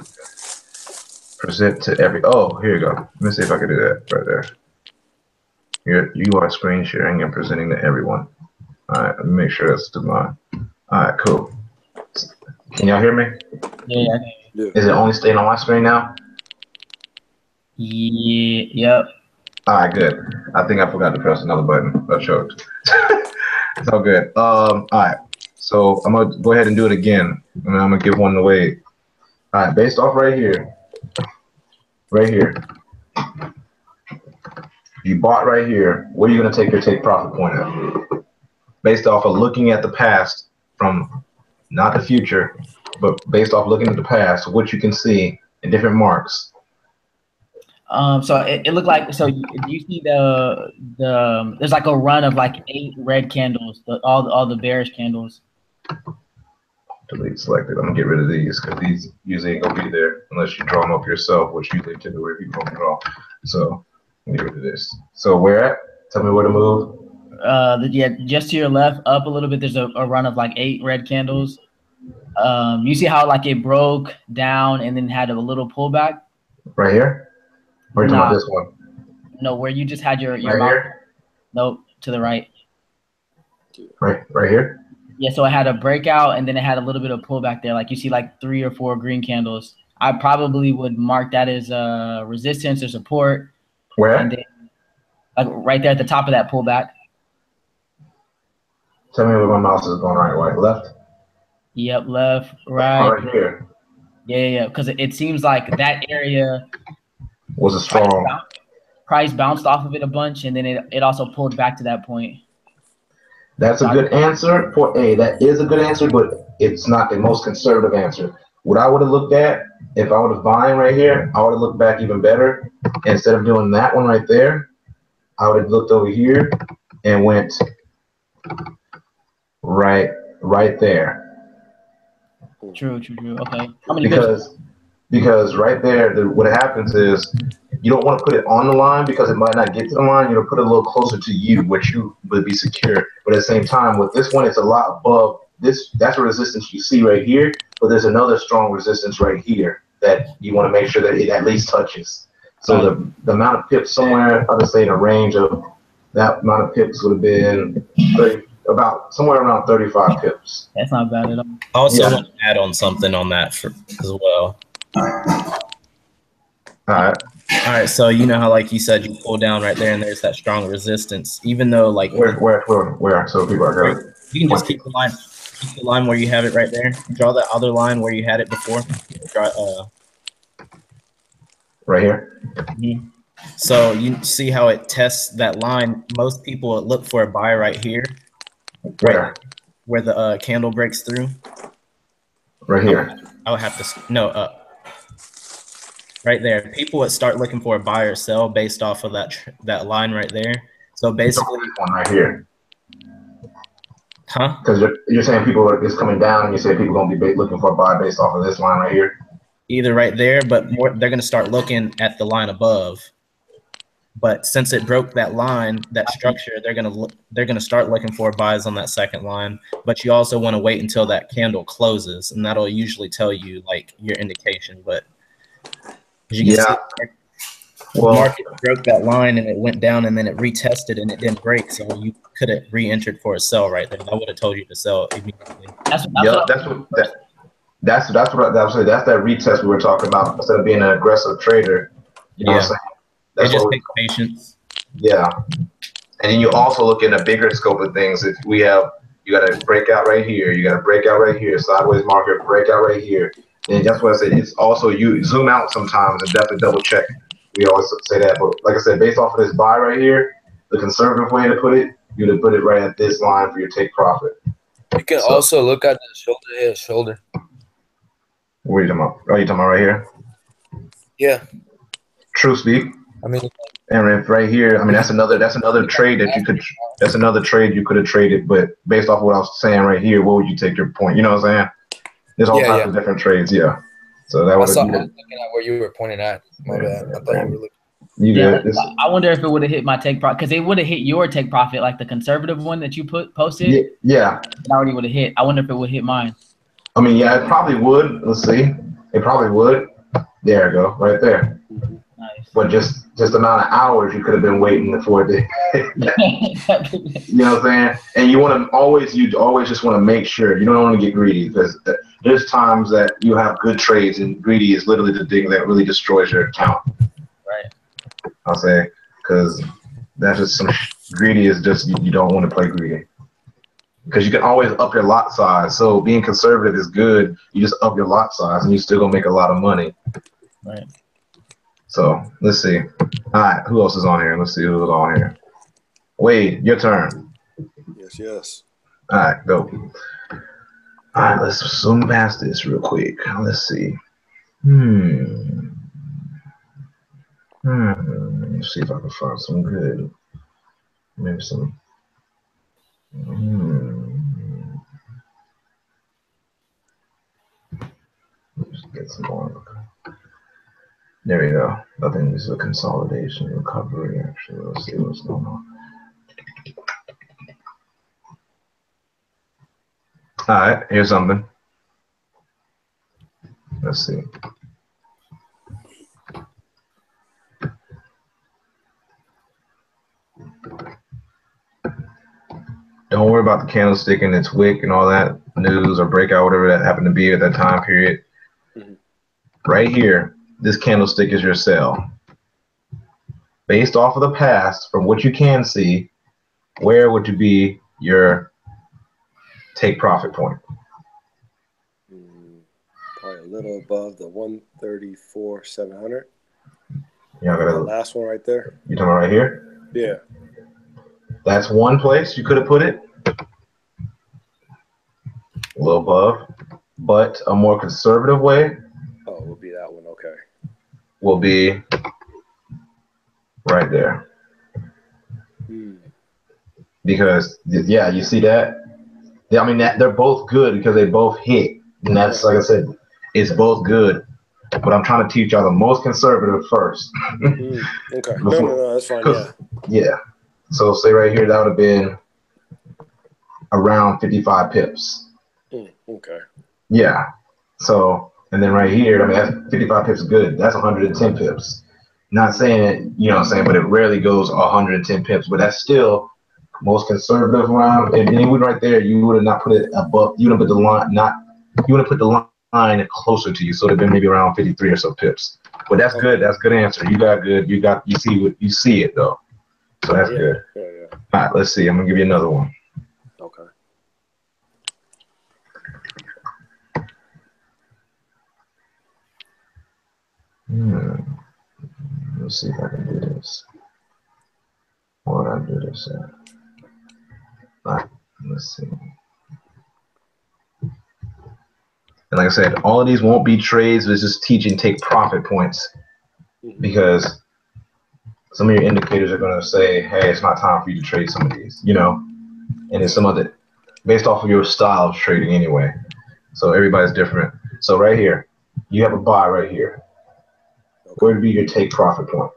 Speaker 1: Present to every. Oh, here you go. Let me see if I can do that right there. You are screen sharing and presenting to everyone. All right, let me make sure that's to mine. All right, cool. Can y'all hear me?
Speaker 4: Yeah.
Speaker 1: Is it only staying on my screen now?
Speaker 4: Yeah. Yep.
Speaker 1: All right, good. I think I forgot to press another button. I choked. It's all good. All right. So I'm gonna go ahead and do it again, and I'm gonna give one away. All right, based off right here. You bought right here. What are you gonna take your take profit point at? Based off of looking at the past from not the future, but based off looking at the past, what you can see in different marks.
Speaker 4: So it looked like, so you see there's like a run of like 8 red candles, all the bearish candles.
Speaker 1: Delete selected. I'm gonna get rid of these because these usually ain't gonna be there unless you draw them up yourself, which usually tend to where people don't draw. So get rid of this. So where at? Tell me where to move.
Speaker 4: Yeah, just to your left, up a little bit. There's a run of like 8 red candles. You see how like it broke down and then had a little pullback.
Speaker 1: Right here. Or are you talking about this one?
Speaker 4: No, where you just had your
Speaker 1: right
Speaker 4: mouth.
Speaker 1: Here?
Speaker 4: Nope, to the right.
Speaker 1: Right here.
Speaker 4: Yeah, so it had a breakout and then it had a little bit of pullback there. Like you see like 3 or 4 green candles. I probably would mark that as resistance or support.
Speaker 1: Where?
Speaker 4: And then, like right there at the top of that pullback.
Speaker 1: Tell me where my mouse is going. Right, left.
Speaker 4: Yep, left, right.
Speaker 1: Right here.
Speaker 4: Yeah. Because it seems like that area
Speaker 1: was a strong.
Speaker 4: Price bounced off of it a bunch, and then it also pulled back to that point.
Speaker 1: That's a good answer. That is a good answer, but it's not the most conservative answer. What I would have looked at, if I was buying right here, I would have looked back even better. Instead of doing that one right there, I would have looked over here and went right there.
Speaker 4: True. Okay.
Speaker 1: Because right there, what happens is you don't want to put it on the line because it might not get to the line. You know, put it a little closer to you, which you would be secure. But at the same time, with this one, it's a lot above this. That's a resistance you see right here. But there's another strong resistance right here that you want to make sure that it at least touches. So the amount of pips somewhere, I would say in a range of that amount of pips would have been about somewhere around 35 pips.
Speaker 4: That's not bad at all.
Speaker 6: I also want to add on something on that as well.
Speaker 1: All
Speaker 6: right. So you know how, like you said, you pull down right there, and there's that strong resistance. Even though, like,
Speaker 1: where? So people are going.
Speaker 6: You can just keep the line where you have it right there. Draw the other line where you had it before.
Speaker 1: Right here.
Speaker 6: Mm-hmm. So you see how it tests that line. Most people look for a buy right here. Where the candle breaks through.
Speaker 1: Right here.
Speaker 6: I would have to up. Right there. People would start looking for a buy or sell based off of that line right there. So basically,
Speaker 1: one right here.
Speaker 6: Huh?
Speaker 1: Because you're saying people are just coming down, and you say people gonna be looking for a buy based off of this line right here.
Speaker 6: Either right there, but they're gonna start looking at the line above. But since it broke that line, that structure, they're gonna start looking for buys on that second line. But you also want to wait until that candle closes, and that'll usually tell you like your indication. But as you can see, the market broke that line and it went down, and then it retested and it didn't break, so you could have re-entered for a sell right there. I would have told you to sell immediately.
Speaker 1: That's that retest we were talking about. Instead of being an aggressive trader, you know what I'm saying?
Speaker 6: That's it just takes patience.
Speaker 1: Yeah. And then you also look in a bigger scope of things. If we have, you got to break out right here, you got to break out right here, sideways market, break out right here. And that's what I said. It's also, you zoom out sometimes and definitely double check. We always say that. But like I said, based off of this buy right here, the conservative way to put it, you would put it right at this line for your take profit.
Speaker 2: You can also look at the shoulder.
Speaker 1: What are you talking about? Oh, you talking about right here?
Speaker 2: Yeah.
Speaker 1: True speak.
Speaker 2: I mean,
Speaker 1: and if right here, I mean, that's another trade that you could. That's another trade you could have traded. But based off of what I was saying right here, what would you take your point? You know what I'm saying? There's all types of different trades. Yeah. So that was.
Speaker 2: I was looking at where you were pointing at. My bad. I thought you were looking.
Speaker 4: I wonder if it would have hit my take profit, because it would have hit your take profit, like the conservative one that you posted.
Speaker 1: Yeah.
Speaker 4: It already would have hit. I wonder if it would hit mine.
Speaker 1: I mean, yeah, it probably would. Let's see. It probably would. There you go, right there.
Speaker 4: Nice.
Speaker 1: But just the amount of hours you could have been waiting for it to. You know what I'm saying? And you always just want to make sure you don't want to get greedy, because there's times that you have good trades and greedy is literally the thing that really destroys your account.
Speaker 4: Right.
Speaker 1: I'll say, because that's just greedy is just you don't want to play greedy. Because you can always up your lot size. So being conservative is good. You just up your lot size and you still gonna make a lot of money.
Speaker 4: Right.
Speaker 1: So let's see. All right, who else is on here? Let's see who's on here. Wade, your turn.
Speaker 3: Yes.
Speaker 1: All right, go. All right, let's zoom past this real quick. Let's see. Let's see if I can find some good. Maybe some. Let's get some more. There we go. I think this is a consolidation recovery. Actually, let's see what's going on. All right, here's something. Let's see. Don't worry about the candlestick and its wick and all that news or breakout, whatever that happened to be at that time period. Right here, this candlestick is your sell. Based off of the past, from what you can see, where would you be your take profit point?
Speaker 3: Probably a little above the 134,700.
Speaker 1: Yeah,
Speaker 3: the last one right there.
Speaker 1: You talking about right here?
Speaker 3: Yeah.
Speaker 1: That's one place you could have put it. A little above. But a more conservative way.
Speaker 3: Oh, it would be that one. Okay.
Speaker 1: Will be right there. Because, yeah, you see that? Yeah, I mean, they're both good because they both hit. And that's, like I said, it's both good. But I'm trying to teach y'all the most conservative first.
Speaker 3: Okay. No, that's fine.
Speaker 1: Yeah. So say right here, that would have been around 55 pips.
Speaker 3: Okay.
Speaker 1: Yeah. So, and then right here, I mean, that's 55 pips is good. That's 110 pips. Not saying it, you know what I'm saying, but it rarely goes 110 pips. But that's still most conservative round. And even right there, you would have not put it above. You would have put the line you would have put the line closer to you, so it'd have been maybe around 53 or so pips. But that's good. That's a good answer. You got good. You see it though. So that's good.
Speaker 3: Yeah.
Speaker 1: All right, let's see. I'm gonna give you another one.
Speaker 3: Okay.
Speaker 1: Let's see if I can do this. What would I do this at? All right, let's see. And like I said, all of these won't be trades. It's just teaching take profit points, because some of your indicators are going to say, hey, it's not time for you to trade some of these, you know, and it's some of it based off of your style of trading anyway. So everybody's different. So right here, you have a buy right here. Where would be your take profit point?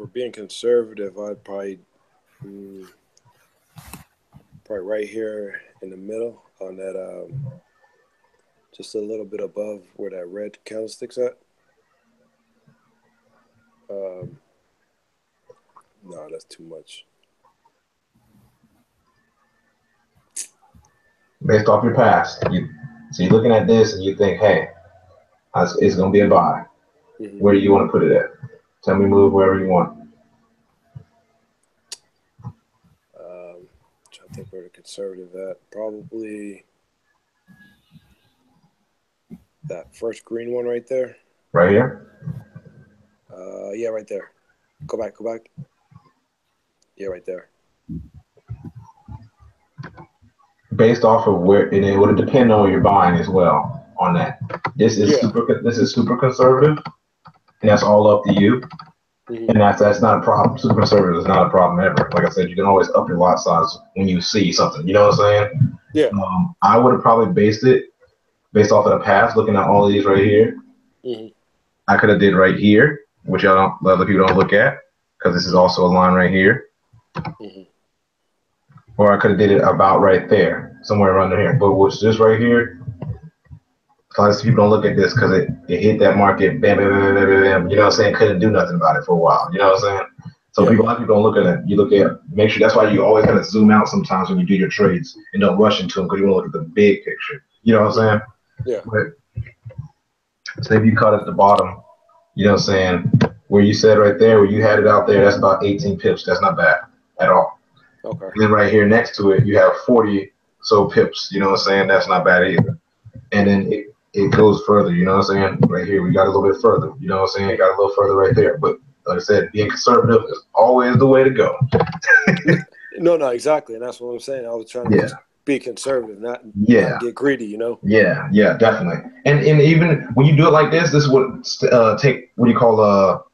Speaker 3: for being conservative, I'd probably right here in the middle on that, just a little bit above where that red candlestick's at. No, that's too much.
Speaker 1: Based off your past, so you're looking at this and you think, hey, it's going to be a buy. Mm-hmm. Where do you want to put it at? Tell me move wherever you want.
Speaker 3: Trying to think where the conservative at. Probably that first green one right there.
Speaker 1: Right here?
Speaker 3: Yeah, right there. Go back. Yeah, right there.
Speaker 1: Based off of where, and it would depend on what you're buying as well on that. This is super conservative, and that's all up to you. Mm-hmm. And that's not a problem. Super conservative is not a problem ever. Like I said, you can always up your lot size when you see something. You know what I'm saying?
Speaker 3: Yeah.
Speaker 1: I would have probably based off of the past, looking at all of these right here. Mm-hmm. I could have did right here, which other people don't look at, because this is also a line right here. Mm-hmm. Or I could have did it about right there, somewhere around here. But what's this right here? A lot of people don't look at this because it hit that market, bam, bam, bam, bam, bam, bam. You know what I'm saying? Couldn't do nothing about it for a while. You know what I'm saying? So a lot of people don't look at it. You look at, make sure, that's why you always got to zoom out sometimes when you do your trades and don't rush into them, because you want to look at the big picture. You know what I'm saying?
Speaker 3: Yeah.
Speaker 1: But say if you cut at the bottom, you know what I'm saying? Where you said right there, where you had it out there, that's about 18 pips. That's not bad at all.
Speaker 3: Okay.
Speaker 1: And then right here next to it, you have 40 so pips. You know what I'm saying? That's not bad either. And then it goes further. You know what I'm saying? Right here, we got a little bit further. You know what I'm saying? Got a little further right there. But like I said, being conservative is always the way to go.
Speaker 3: No, exactly. And that's what I'm saying. I was trying to just be conservative, not get greedy, you know?
Speaker 1: Yeah, definitely. And even when you do it like this would take, what do you call,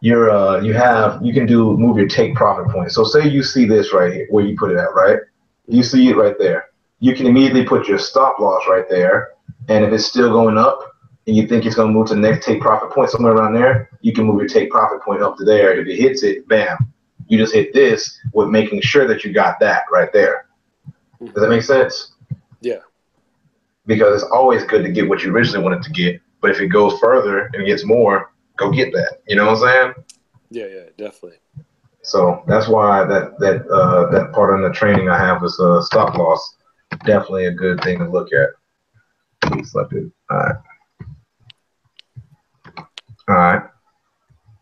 Speaker 1: you can move your take profit point. So say you see this right here, where you put it at, right? You see it right there. You can immediately put your stop loss right there. And if it's still going up and you think it's going to move to the next take profit point somewhere around there, you can move your take profit point up to there. If it hits it, bam, you just hit this with making sure that you got that right there. Does that make sense?
Speaker 3: Yeah.
Speaker 1: Because it's always good to get what you originally wanted to get. But if it goes further and gets more, go get that. You know what I'm saying?
Speaker 3: Yeah, definitely.
Speaker 1: So that's why that part of the training I have is stop loss. Definitely a good thing to look at. Selected. All right.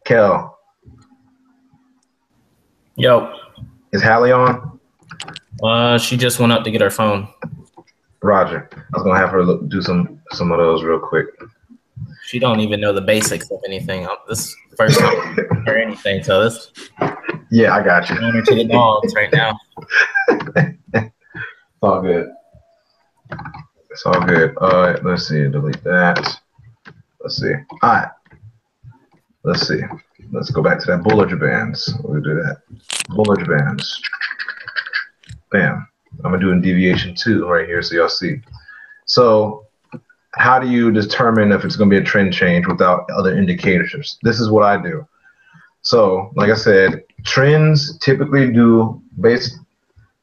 Speaker 1: Kel.
Speaker 6: Yo.
Speaker 1: Is Hallie on?
Speaker 6: She just went up to get her phone.
Speaker 1: Roger. I was gonna have her do some of those real quick.
Speaker 6: She don't even know the basics of anything. This first time or anything, so this.
Speaker 1: Yeah, I got you.
Speaker 6: I'm her to the dogs right now.
Speaker 1: It's all good. It's all good. All right, let's see. Delete that. Let's see. All right. Let's see. Let's go back to that Bollinger Bands. We'll do that. Bollinger Bands. Bam. I'm gonna do in deviation 2 right here so y'all see. So how do you determine if it's going to be a trend change without other indicators? This is what I do. So, like I said, trends typically do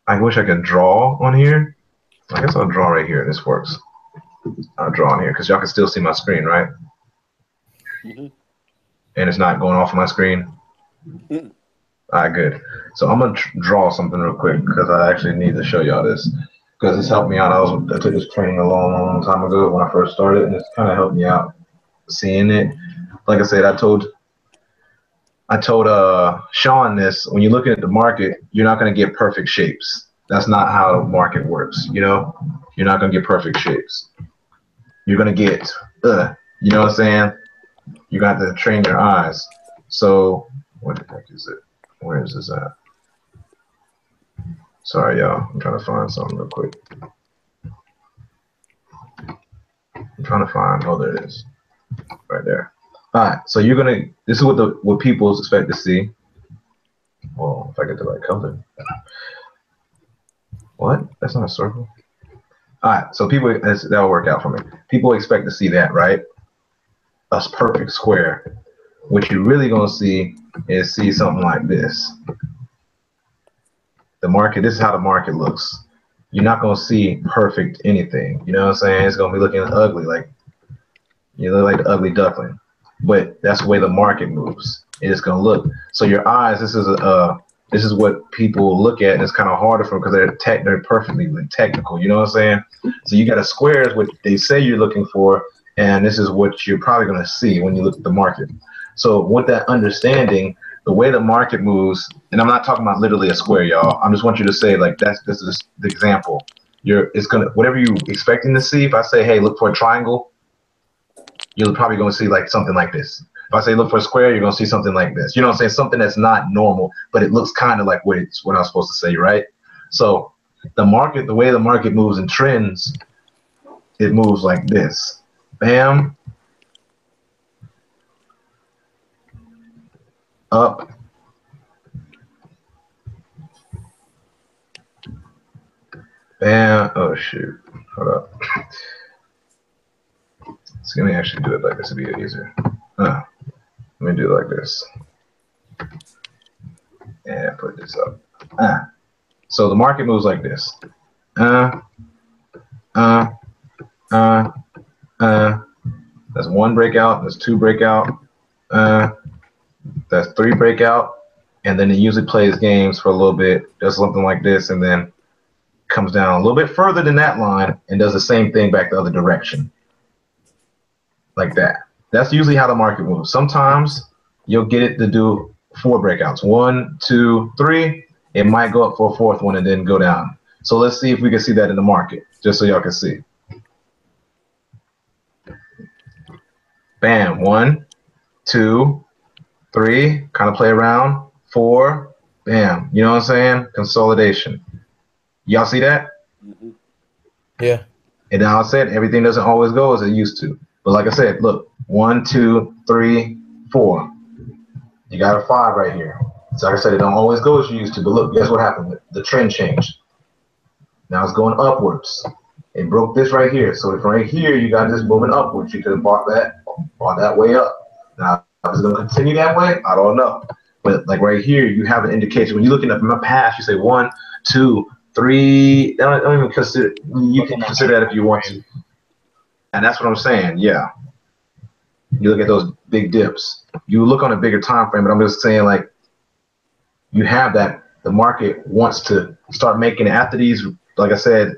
Speaker 1: I wish I could draw on here. I guess I'll draw right here. This works. I'll draw on here because y'all can still see my screen, right? Mm-hmm. And it's not going off of my screen? Mm-hmm. All right, good. So I'm going to draw something real quick because I actually need to show y'all this. Because it's helped me out. I took this training a long time ago when I first started, and it's kind of helped me out seeing it. Like I said, I told Sean this. When you're looking at the market, you're not going to get perfect shapes. That's not how the market works. You know, you're not going to get perfect shapes. You're going to get, you know what I'm saying? You got to train your eyes. So what the heck is it? Where is this at? Sorry, y'all. I'm trying to find something real quick. I'm trying to find. Oh, there it is. Right there. All right. So you're gonna. This is what people expect to see. Well, if I get the right color. What? That's not a circle. All right. So that'll work out for me. People expect to see that, right? A perfect square. what you're really gonna see is something like this. The market. This is how the market looks. You're not gonna see perfect anything. You know what I'm saying? It's gonna be looking ugly, like you look like the ugly duckling. But that's the way the market moves. It's gonna look. So your eyes. This is what people look at, and it's kind of harder for them because they're perfectly technical. You know what I'm saying? So you got a square is what they say you're looking for, and this is what you're probably gonna see when you look at the market. So with that understanding, the way the market moves, and I'm not talking about literally a square, y'all. I just want you to say like this is the example. It's gonna whatever you expecting to see. If I say, hey, look for a triangle, you're probably gonna see like something like this. If I say look for a square, you're gonna see something like this. You know what I'm saying? Something that's not normal, but it looks kind of like what I was supposed to say, right? So the market, the way the market moves and trends, it moves like this. Bam. Up. Bam. Oh shoot. Hold up. So let me actually do it like this to be easier. Let me do it like this. And put this up. So the market moves like this. That's one breakout. That's two breakout. That's three breakout. And then it usually plays games for a little bit, does something like this, and then comes down a little bit further than that line and does the same thing back the other direction. Like that. That's usually how the market moves. Sometimes you'll get it to do 4 breakouts. 1, 2, 3. It might go up for a 4th one and then go down. So let's see if we can see that in the market, just so y'all can see. Bam. 1, 2, 3. Kind of play around. 4. Bam. You know what I'm saying? Consolidation. Y'all see that?
Speaker 3: Mm-hmm.
Speaker 2: Yeah.
Speaker 1: And now I said everything doesn't always go as it used to. But like I said, look, 1, 2, 3, 4. You got a 5 right here. So like I said, it don't always go as you used to. But look, guess what happened? The trend changed. Now it's going upwards. It broke this right here. So if right here you got this moving upwards, you could have bought that way up. Now is it going to continue that way? I don't know. But like right here, you have an indication. When you're looking up in my past, you say 1, 2, 3. I don't even consider. You can consider that if you want to. And that's what I'm saying. Yeah. You look at those big dips. You look on a bigger time frame, but I'm just saying, like, you have that. The market wants to start making after these. Like I said,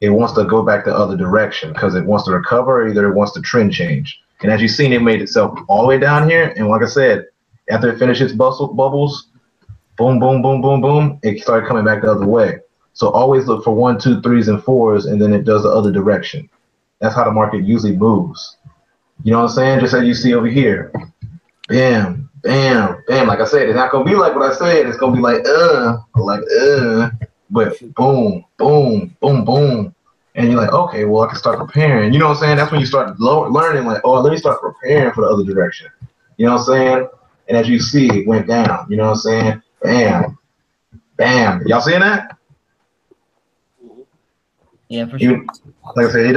Speaker 1: it wants to go back the other direction because it wants to recover, or either it wants to trend change. And as you've seen, it made itself all the way down here. And like I said, after it finished its bubbles, boom, boom, boom, boom, boom, it started coming back the other way. So always look for 1, 2, 3s, and 4s, and then it does the other direction. That's how the market usually moves. You know what I'm saying? Just as you see over here. Bam, bam, bam. Like I said, it's not going to be like what I said. It's going to be like, but boom, boom, boom, boom. And you're like, okay, well, I can start preparing. You know what I'm saying? That's when you start learning, like, oh, let me start preparing for the other direction. You know what I'm saying? And as you see, it went down. You know what I'm saying? Bam, bam. Y'all seeing that?
Speaker 4: Yeah, for sure.
Speaker 1: Like I said,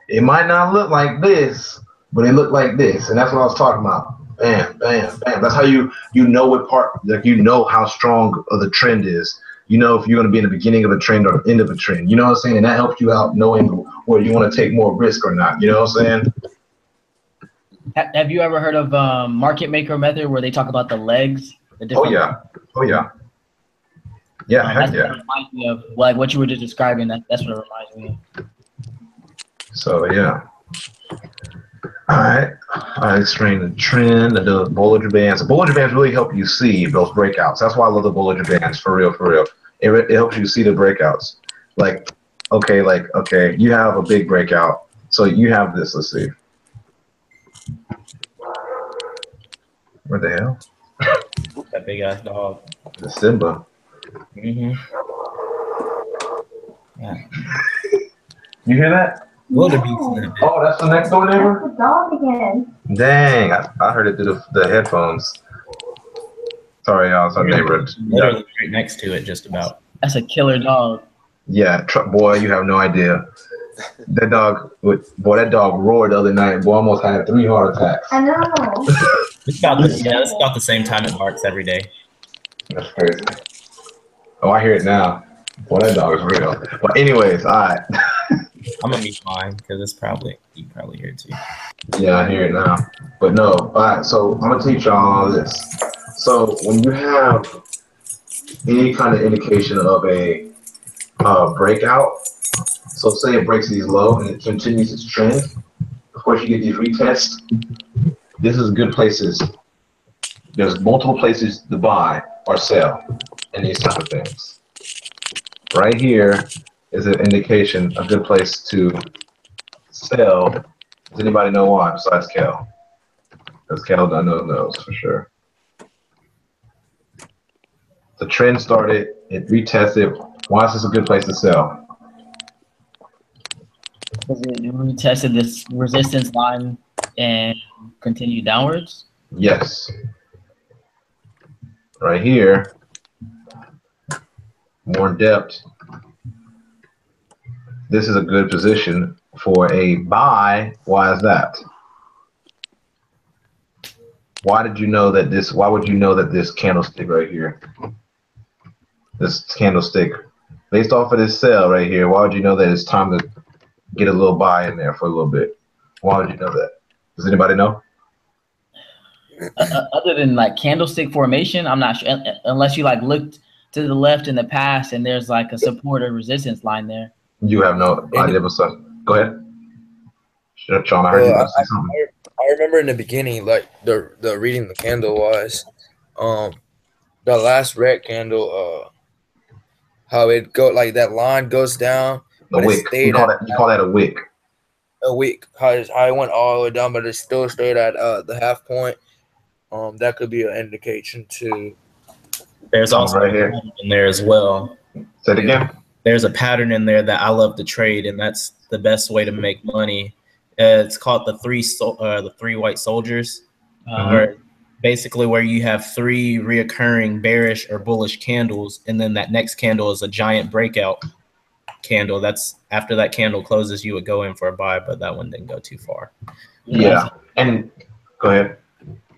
Speaker 1: it might not look like this, but it looked like this. And that's what I was talking about. Bam, bam, bam. That's how you know what part, like you know how strong of the trend is. You know if you're going to be in the beginning of a trend or the end of a trend. You know what I'm saying? And that helps you out knowing whether you want to take more risk or not. You know what I'm saying?
Speaker 4: Have you ever heard of market maker method where they talk about the legs? The different
Speaker 1: Oh yeah. Yeah, heck
Speaker 4: that's
Speaker 1: yeah.
Speaker 4: what it reminds me of, like what you were just describing. That's what it reminds me of.
Speaker 1: So yeah. All right. I explained the trend and the Bollinger Bands. The Bollinger Bands really help you see those breakouts. That's why I love the Bollinger Bands, for real, for real. It helps you see the breakouts. Like, okay, you have a big breakout. So you have this, let's see. What the hell?
Speaker 6: That big ass dog.
Speaker 1: The Simba.
Speaker 6: Mm-hmm. Yeah.
Speaker 1: You hear that?
Speaker 6: Wildebeest.
Speaker 1: Oh, that's the next door neighbor?
Speaker 5: That's the dog again.
Speaker 1: Dang, I heard it through the headphones. Sorry, y'all. It's our neighbor.
Speaker 6: Literally right next to it, just about.
Speaker 4: That's a killer dog.
Speaker 1: Yeah, boy, you have no idea. That dog roared the other night. Boy, almost had 3 heart attacks.
Speaker 5: I know.
Speaker 6: It's about the same time it marks every day.
Speaker 1: That's crazy. Oh, I hear it now. Well, that dog is real. But anyways, all right.
Speaker 6: I'm gonna be fine because you probably hear it too.
Speaker 1: Yeah, I hear it now. But no, all right. So I'm gonna teach y'all all this. So when you have any kind of indication of a breakout, so say it breaks these low and it continues its trend. Of course, you get these retests. This is good places. There's multiple places to buy or sell in these type of things. Right here is an indication, a good place to sell. Does anybody know why besides Cal? Because Cal knows for sure. The trend started, it retested. Why is this a good place to sell?
Speaker 4: Because it retested this resistance line and continued downwards?
Speaker 1: Yes. Right here, more in depth. This is a good position for a buy. Why is that? Why did you know that this? Why would you know that this candlestick right here, this candlestick, based off of this sell right here, why would you know that it's time to get a little buy in there for a little bit? Why would you know that? Does anybody know?
Speaker 4: Other than like candlestick formation, I'm not sure unless you like looked to the left in the past and there's like a support or resistance line there.
Speaker 1: You have no idea what's up. Go ahead. Sean, I heard you about to say something.
Speaker 2: I remember in the beginning, like the reading the candle wise, the last red candle, how it go like that line goes down, but
Speaker 1: A wick. You call that a wick.
Speaker 2: A wick. How it went all the way down, but it still stayed at the half point. That could be an indication too.
Speaker 6: There's also
Speaker 1: right here
Speaker 6: in there as well.
Speaker 1: Say it again.
Speaker 6: There's a pattern in there that I love to trade, and that's the best way to make money. It's called the three white soldiers, or basically where you have three reoccurring bearish or bullish candles, and then that next candle is a giant breakout candle. That's after that candle closes, you would go in for a buy, but that one didn't go too far.
Speaker 1: Yeah, and go ahead.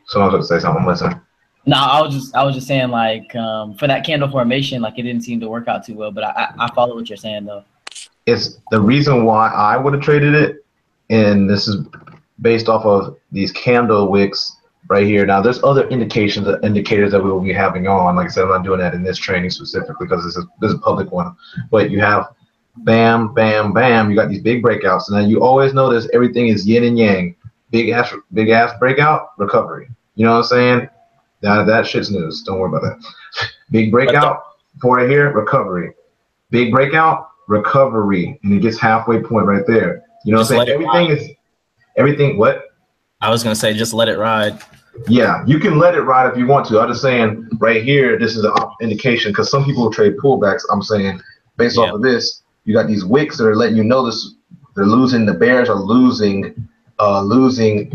Speaker 1: Someone's going to say something. Listen.
Speaker 4: No, I was just saying like for that candle formation, like it didn't seem to work out too well. But I follow what you're saying though. It's
Speaker 1: the reason why I would have traded it, and this is based off of these candle wicks right here. Now, there's other indicators that we will be having on. Like I said, I'm not doing that in this training specifically because this is a public one. But you have bam, bam, bam. You got these big breakouts, and then you always notice everything is yin and yang. Big ass breakout, recovery. You know what I'm saying? That shit's news. Don't worry about that. Big breakout, for right here, recovery. Big breakout, recovery, and it gets halfway point right there. You know what I'm saying? Everything. What?
Speaker 6: I was gonna say, just let it ride.
Speaker 1: Yeah, you can let it ride if you want to. I'm just saying, right here, this is an indication because some people will trade pullbacks. I'm saying, based off of this, you got these wicks that are letting you know this. They're losing. The bears are losing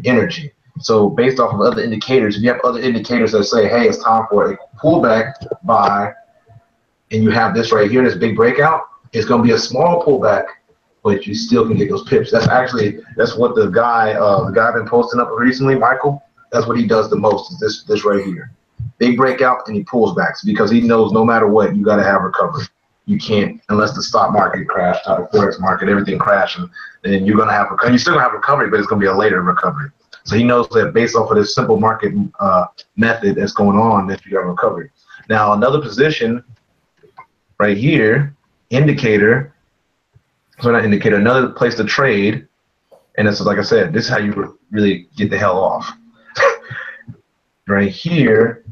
Speaker 1: energy. So based off of other indicators, if you have other indicators that say, hey, it's time for a pullback buy, and you have this right here, this big breakout, it's going to be a small pullback, but you still can get those pips. That's what the guy I've been posting up recently, Michael, that's what he does the most, is this right here. Big breakout, and he pulls back because he knows no matter what, you got to have recovery. You can't, unless the stock market crashed, the forex market, everything crashed, and then you're going to have recovery. You're still going to have recovery, but it's going to be a later recovery. So he knows that based off of this simple market method that's going on, that you got recovery. Now, another position right here, indicator, so not indicator, another place to trade, and it's like I said, this is how you really get the hell off. Right here,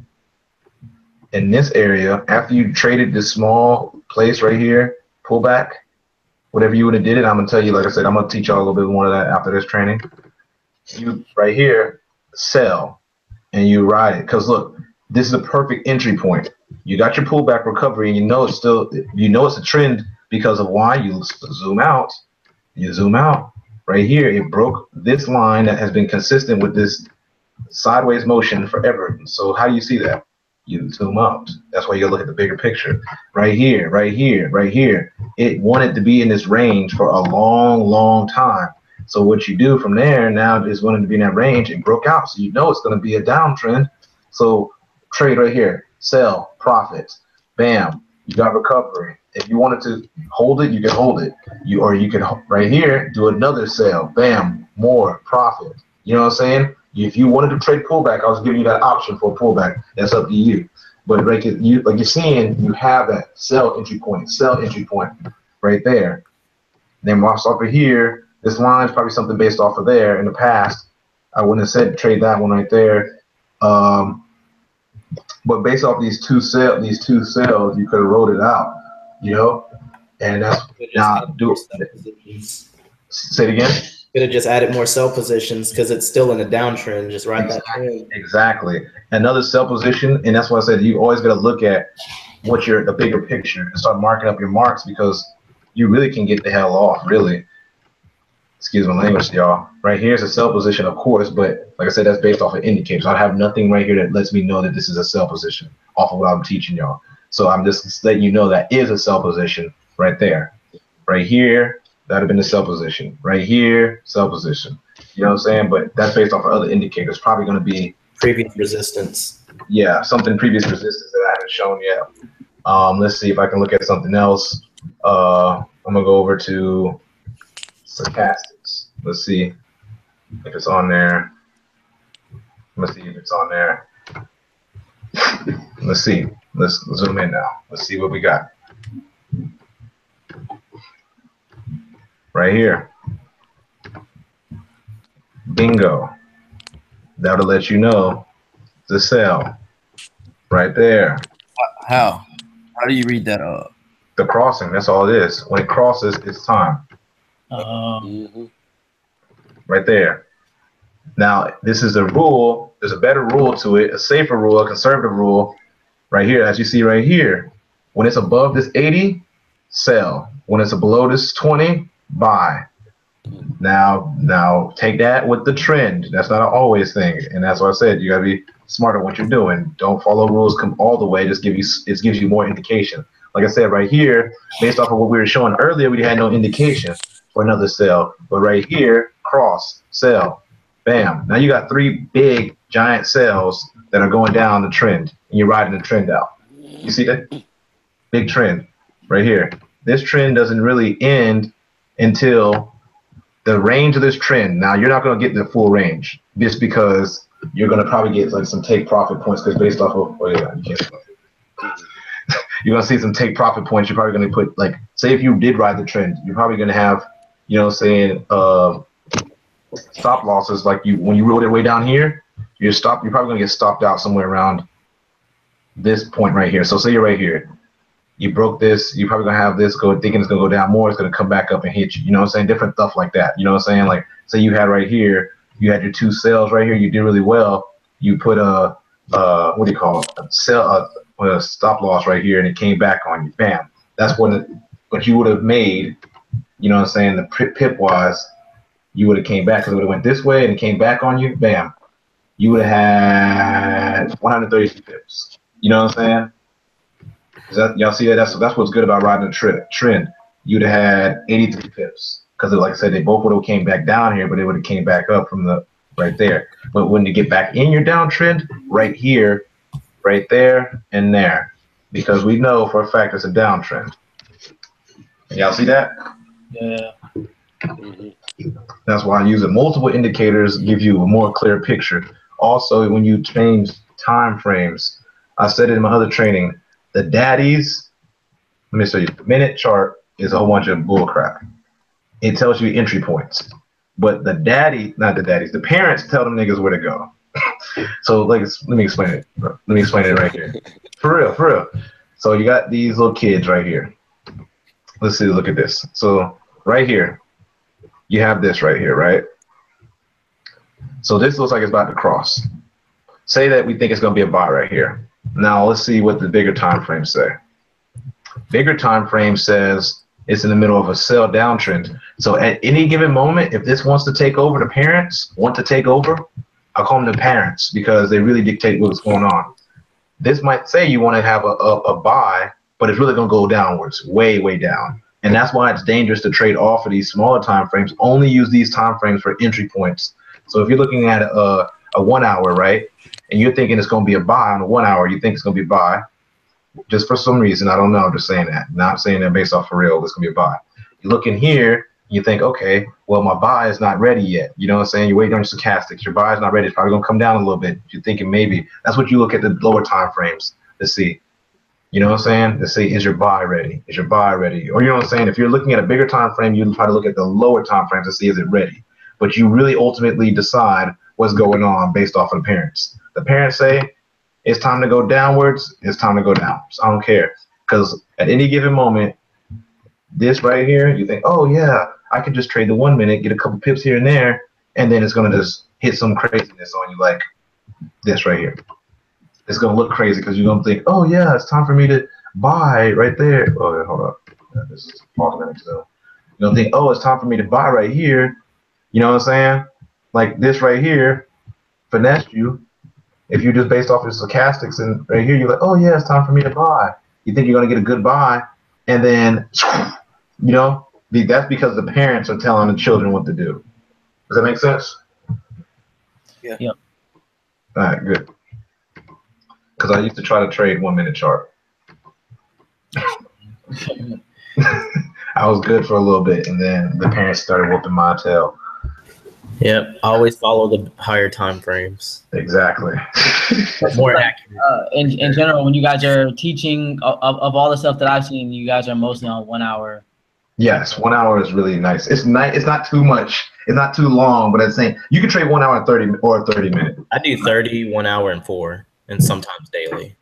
Speaker 1: in this area, after you traded this small place right here, pullback, whatever you would have did it, I'm going to tell you, like I said, I'm going to teach y'all a little bit more of that after this training. You right here sell and you ride it because look, this is a perfect entry point. You got your pullback recovery and you know it's a trend because of why. You zoom out right here, it broke this line that has been consistent with this sideways motion forever. So how do you see that? You zoom out. That's why you gotta look at the bigger picture. Right here, it wanted to be in this range for a long time. So what you do from there now is going to be in that range. It broke out, so you know it's going to be a downtrend. So trade right here, sell, profit, bam, you got recovery. If you wanted to hold it, you can hold it. Or you can right here do another sale, bam, more profit. You know what I'm saying? If you wanted to trade pullback, I was giving you that option for a pullback. That's up to you. But like you're seeing, you have that sell entry point right there. Then off of here, this line is probably something based off of there in the past. I wouldn't have said trade that one right there. But based off these two sales, you could have wrote it out, you know. And that's now do it. Say it again.
Speaker 6: Could have just added more sell positions because it's still in a downtrend. Just ride that trend.
Speaker 1: Exactly. Another sell position, and that's why I said you always got to look at what the bigger picture and start marking up your marks, because you really can get the hell off, really. Excuse my language, y'all. Right here's a sell position, of course, but like I said, that's based off of indicators. I have nothing right here that lets me know that this is a sell position off of what I'm teaching y'all. So I'm just letting you know that is a sell position right there. Right here, that would have been the sell position. Right here, sell position. You know what I'm saying? But that's based off of other indicators. Probably going to be
Speaker 6: previous resistance.
Speaker 1: Yeah, something previous resistance that I haven't shown yet. Let's see if I can look at something else. I'm gonna go over to stochastics. Let's see if it's on there. Let's see if it's on there. Let's see. Let's zoom in now. Let's see what we got. Right here. Bingo. That'll let you know the sell. Right there.
Speaker 2: How do you read that up?
Speaker 1: The crossing, that's all it is. When it crosses, it's time. Right there. Now, this is a rule. There's a better rule to it, a safer rule, a conservative rule. Right here, as you see right here. When it's above this 80, sell. When it's below this 20, buy. Now take that with the trend. That's not an always thing. And that's why I said you gotta be smart at what you're doing. Don't follow rules come all the way. It gives you more indication. Like I said right here, based off of what we were showing earlier, we had no indication for another sell. But right here, cross, sell, bam. Now you got three big giant sells that are going down the trend, and you're riding the trend out. You see that? Big trend right here. This trend doesn't really end until the range of this trend. Now you're not going to get the full range just because you're going to probably get like some take profit points, because based off of you're going to see some take profit points. You're probably going to put, like, say if you did ride the trend, you're probably going to have, you know what I'm saying, stop losses. Like when you rode it way down here, you're probably going to get stopped out somewhere around this point right here. So say you're right here. You broke this, you're probably gonna have this thinking it's gonna go down more, it's gonna come back up and hit you. You know what I'm saying? Different stuff like that. You know what I'm saying? Like, say you had right here, you had your two sales right here, you did really well. You put a what do you call it? A stop loss right here, and it came back on you. Bam. That's what you would have made. You know what I'm saying? The pip wise, you would have came back, because it would have went this way and it came back on you. Bam. You would have had 132 pips. You know what I'm saying? Y'all see that? That's what's good about riding a trend. You'd have had 83 pips, because like I said, they both would have came back down here, but they would have came back up from the right there. But when you get back in your downtrend, right here, right there, and there, because we know for a fact it's a downtrend. Y'all see that?
Speaker 4: Yeah.
Speaker 1: That's why using multiple indicators give you a more clear picture. Also, when you change time frames, I said it in my other training. The daddies, let me show you. The minute chart is a whole bunch of bull crap. It tells you entry points. But the parents tell them niggas where to go. So like, let me explain it. Let me explain it right here. For real. So you got these little kids right here. Let's see, look at this. So right here, you have this right here, right? So this looks like it's about to cross. Say that we think it's gonna be a buy right here. Now let's see what the bigger time frame say. Bigger time frame says it's in the middle of a sell downtrend. So at any given moment, if this wants to take over, the parents want to take over, I'll call them the parents, because they really dictate what's going on. This might say you want to have a buy, but it's really going to go downwards, way down. And that's why it's dangerous to trade off of these smaller time frames. Only use these time frames for entry points. So if you're looking at a 1 hour, right, and you're thinking it's going to be a buy on a 1 hour, you think it's going to be a buy, just for some reason, I don't know, I'm just saying that. Not saying that based off for real, it's going to be a buy. You look in here, you think, okay, well, my buy is not ready yet. You know what I'm saying? You're waiting on your stochastics. Your buy is not ready. It's probably going to come down a little bit. You're thinking maybe. That's what you look at the lower time frames to see. You know what I'm saying? To see, is your buy ready? Is your buy ready? Or you know what I'm saying? If you're looking at a bigger time frame, you try to look at the lower time frames to see, is it ready? But you really ultimately decide what's going on based off of the parents. The parents say, it's time to go downwards, it's time to go downwards. I don't care. Because at any given moment, this right here, you think, oh yeah, I can just trade the 1 minute, get a couple pips here and there, and then it's going to just hit some craziness on you like this right here. It's going to look crazy because you're going to think, oh yeah, it's time for me to buy right there. Oh, hold up. Yeah, this is 12 minutes ago. You're going to think, oh, it's time for me to buy right here. You know what I'm saying? Like this right here, finessed you. If you're just based off of stochastics and right here, you're like, oh yeah, it's time for me to buy. You think you're going to get a good buy, and then, you know, that's because the parents are telling the children what to do. Does that make sense?
Speaker 2: Yeah.
Speaker 4: Yep.
Speaker 1: All right, good. Because I used to try to trade 1 minute chart. I was good for a little bit, and then the parents started whooping my tail.
Speaker 6: Yep, always follow the higher time frames.
Speaker 1: Exactly.
Speaker 6: More accurate.
Speaker 4: In general, when you guys are teaching, of all the stuff that I've seen, you guys are mostly on 1 hour.
Speaker 1: Yes, 1 hour is really nice. It's nice. It's not too much. It's not too long, but I'm saying you can trade 1 hour and 30 or 30 minutes.
Speaker 6: I do 30, 1 hour, and 4, and sometimes daily.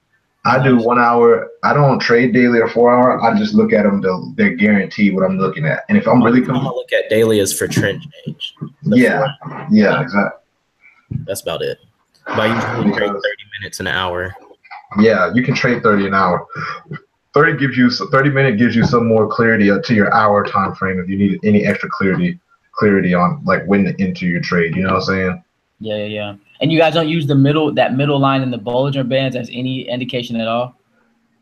Speaker 1: I do 1 hour. I don't trade daily or 4 hour. I just look at them. They're guaranteed what I'm looking at. And if I'm really
Speaker 6: I'm gonna look at daily is for trend change.
Speaker 1: yeah, exactly.
Speaker 6: That's about it. But I usually trade 30 minutes an hour.
Speaker 1: Yeah, you can trade 30 an hour. 30 minute gives you some more clarity to your hour time frame if you need any extra clarity on like when to enter your trade. You know what I'm saying?
Speaker 4: Yeah. And you guys don't use that middle line in the Bollinger Bands as any indication at all?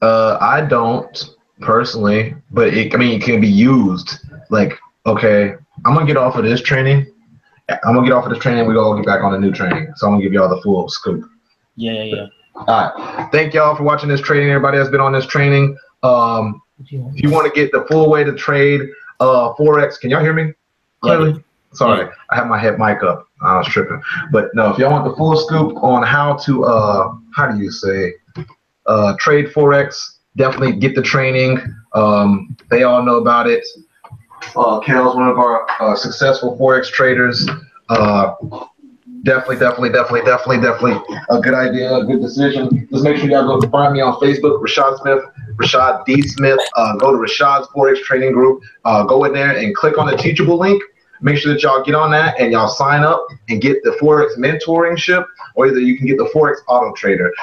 Speaker 1: I don't personally, but it can be used. Like, okay, I'm gonna get off of this training. We're gonna get back on the new training. So I'm gonna give y'all the full scoop.
Speaker 4: Yeah.
Speaker 1: All right. Thank y'all for watching this training. Everybody that's been on this training. If you want to get the full way to trade Forex, can y'all hear me clearly?
Speaker 4: Yeah.
Speaker 1: Sorry, I have my head mic up. I was tripping. But no, if y'all want the full scoop on how to trade Forex, definitely get the training. They all know about it. Cal's one of our successful Forex traders. Definitely a good idea, a good decision. Just make sure y'all go find me on Facebook, Rashad Smith, Rashad D. Smith. Go to Rashad's Forex Trading Group. Go in there and click on the teachable link. Make sure that y'all get on that and y'all sign up and get the Forex mentoringship, or either you can get the Forex Auto Trader.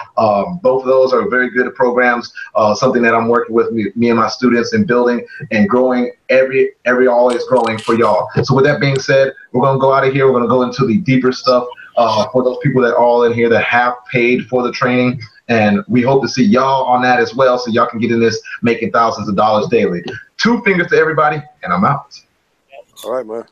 Speaker 1: Both of those are very good programs. Something that I'm working with me and my students and building and growing always growing for y'all. So with that being said, we're gonna go out of here. We're gonna go into the deeper stuff for those people that are all in here that have paid for the training. And we hope to see y'all on that as well, so y'all can get in this making thousands of dollars daily. 2 fingers to everybody, and I'm out.
Speaker 3: All right, man.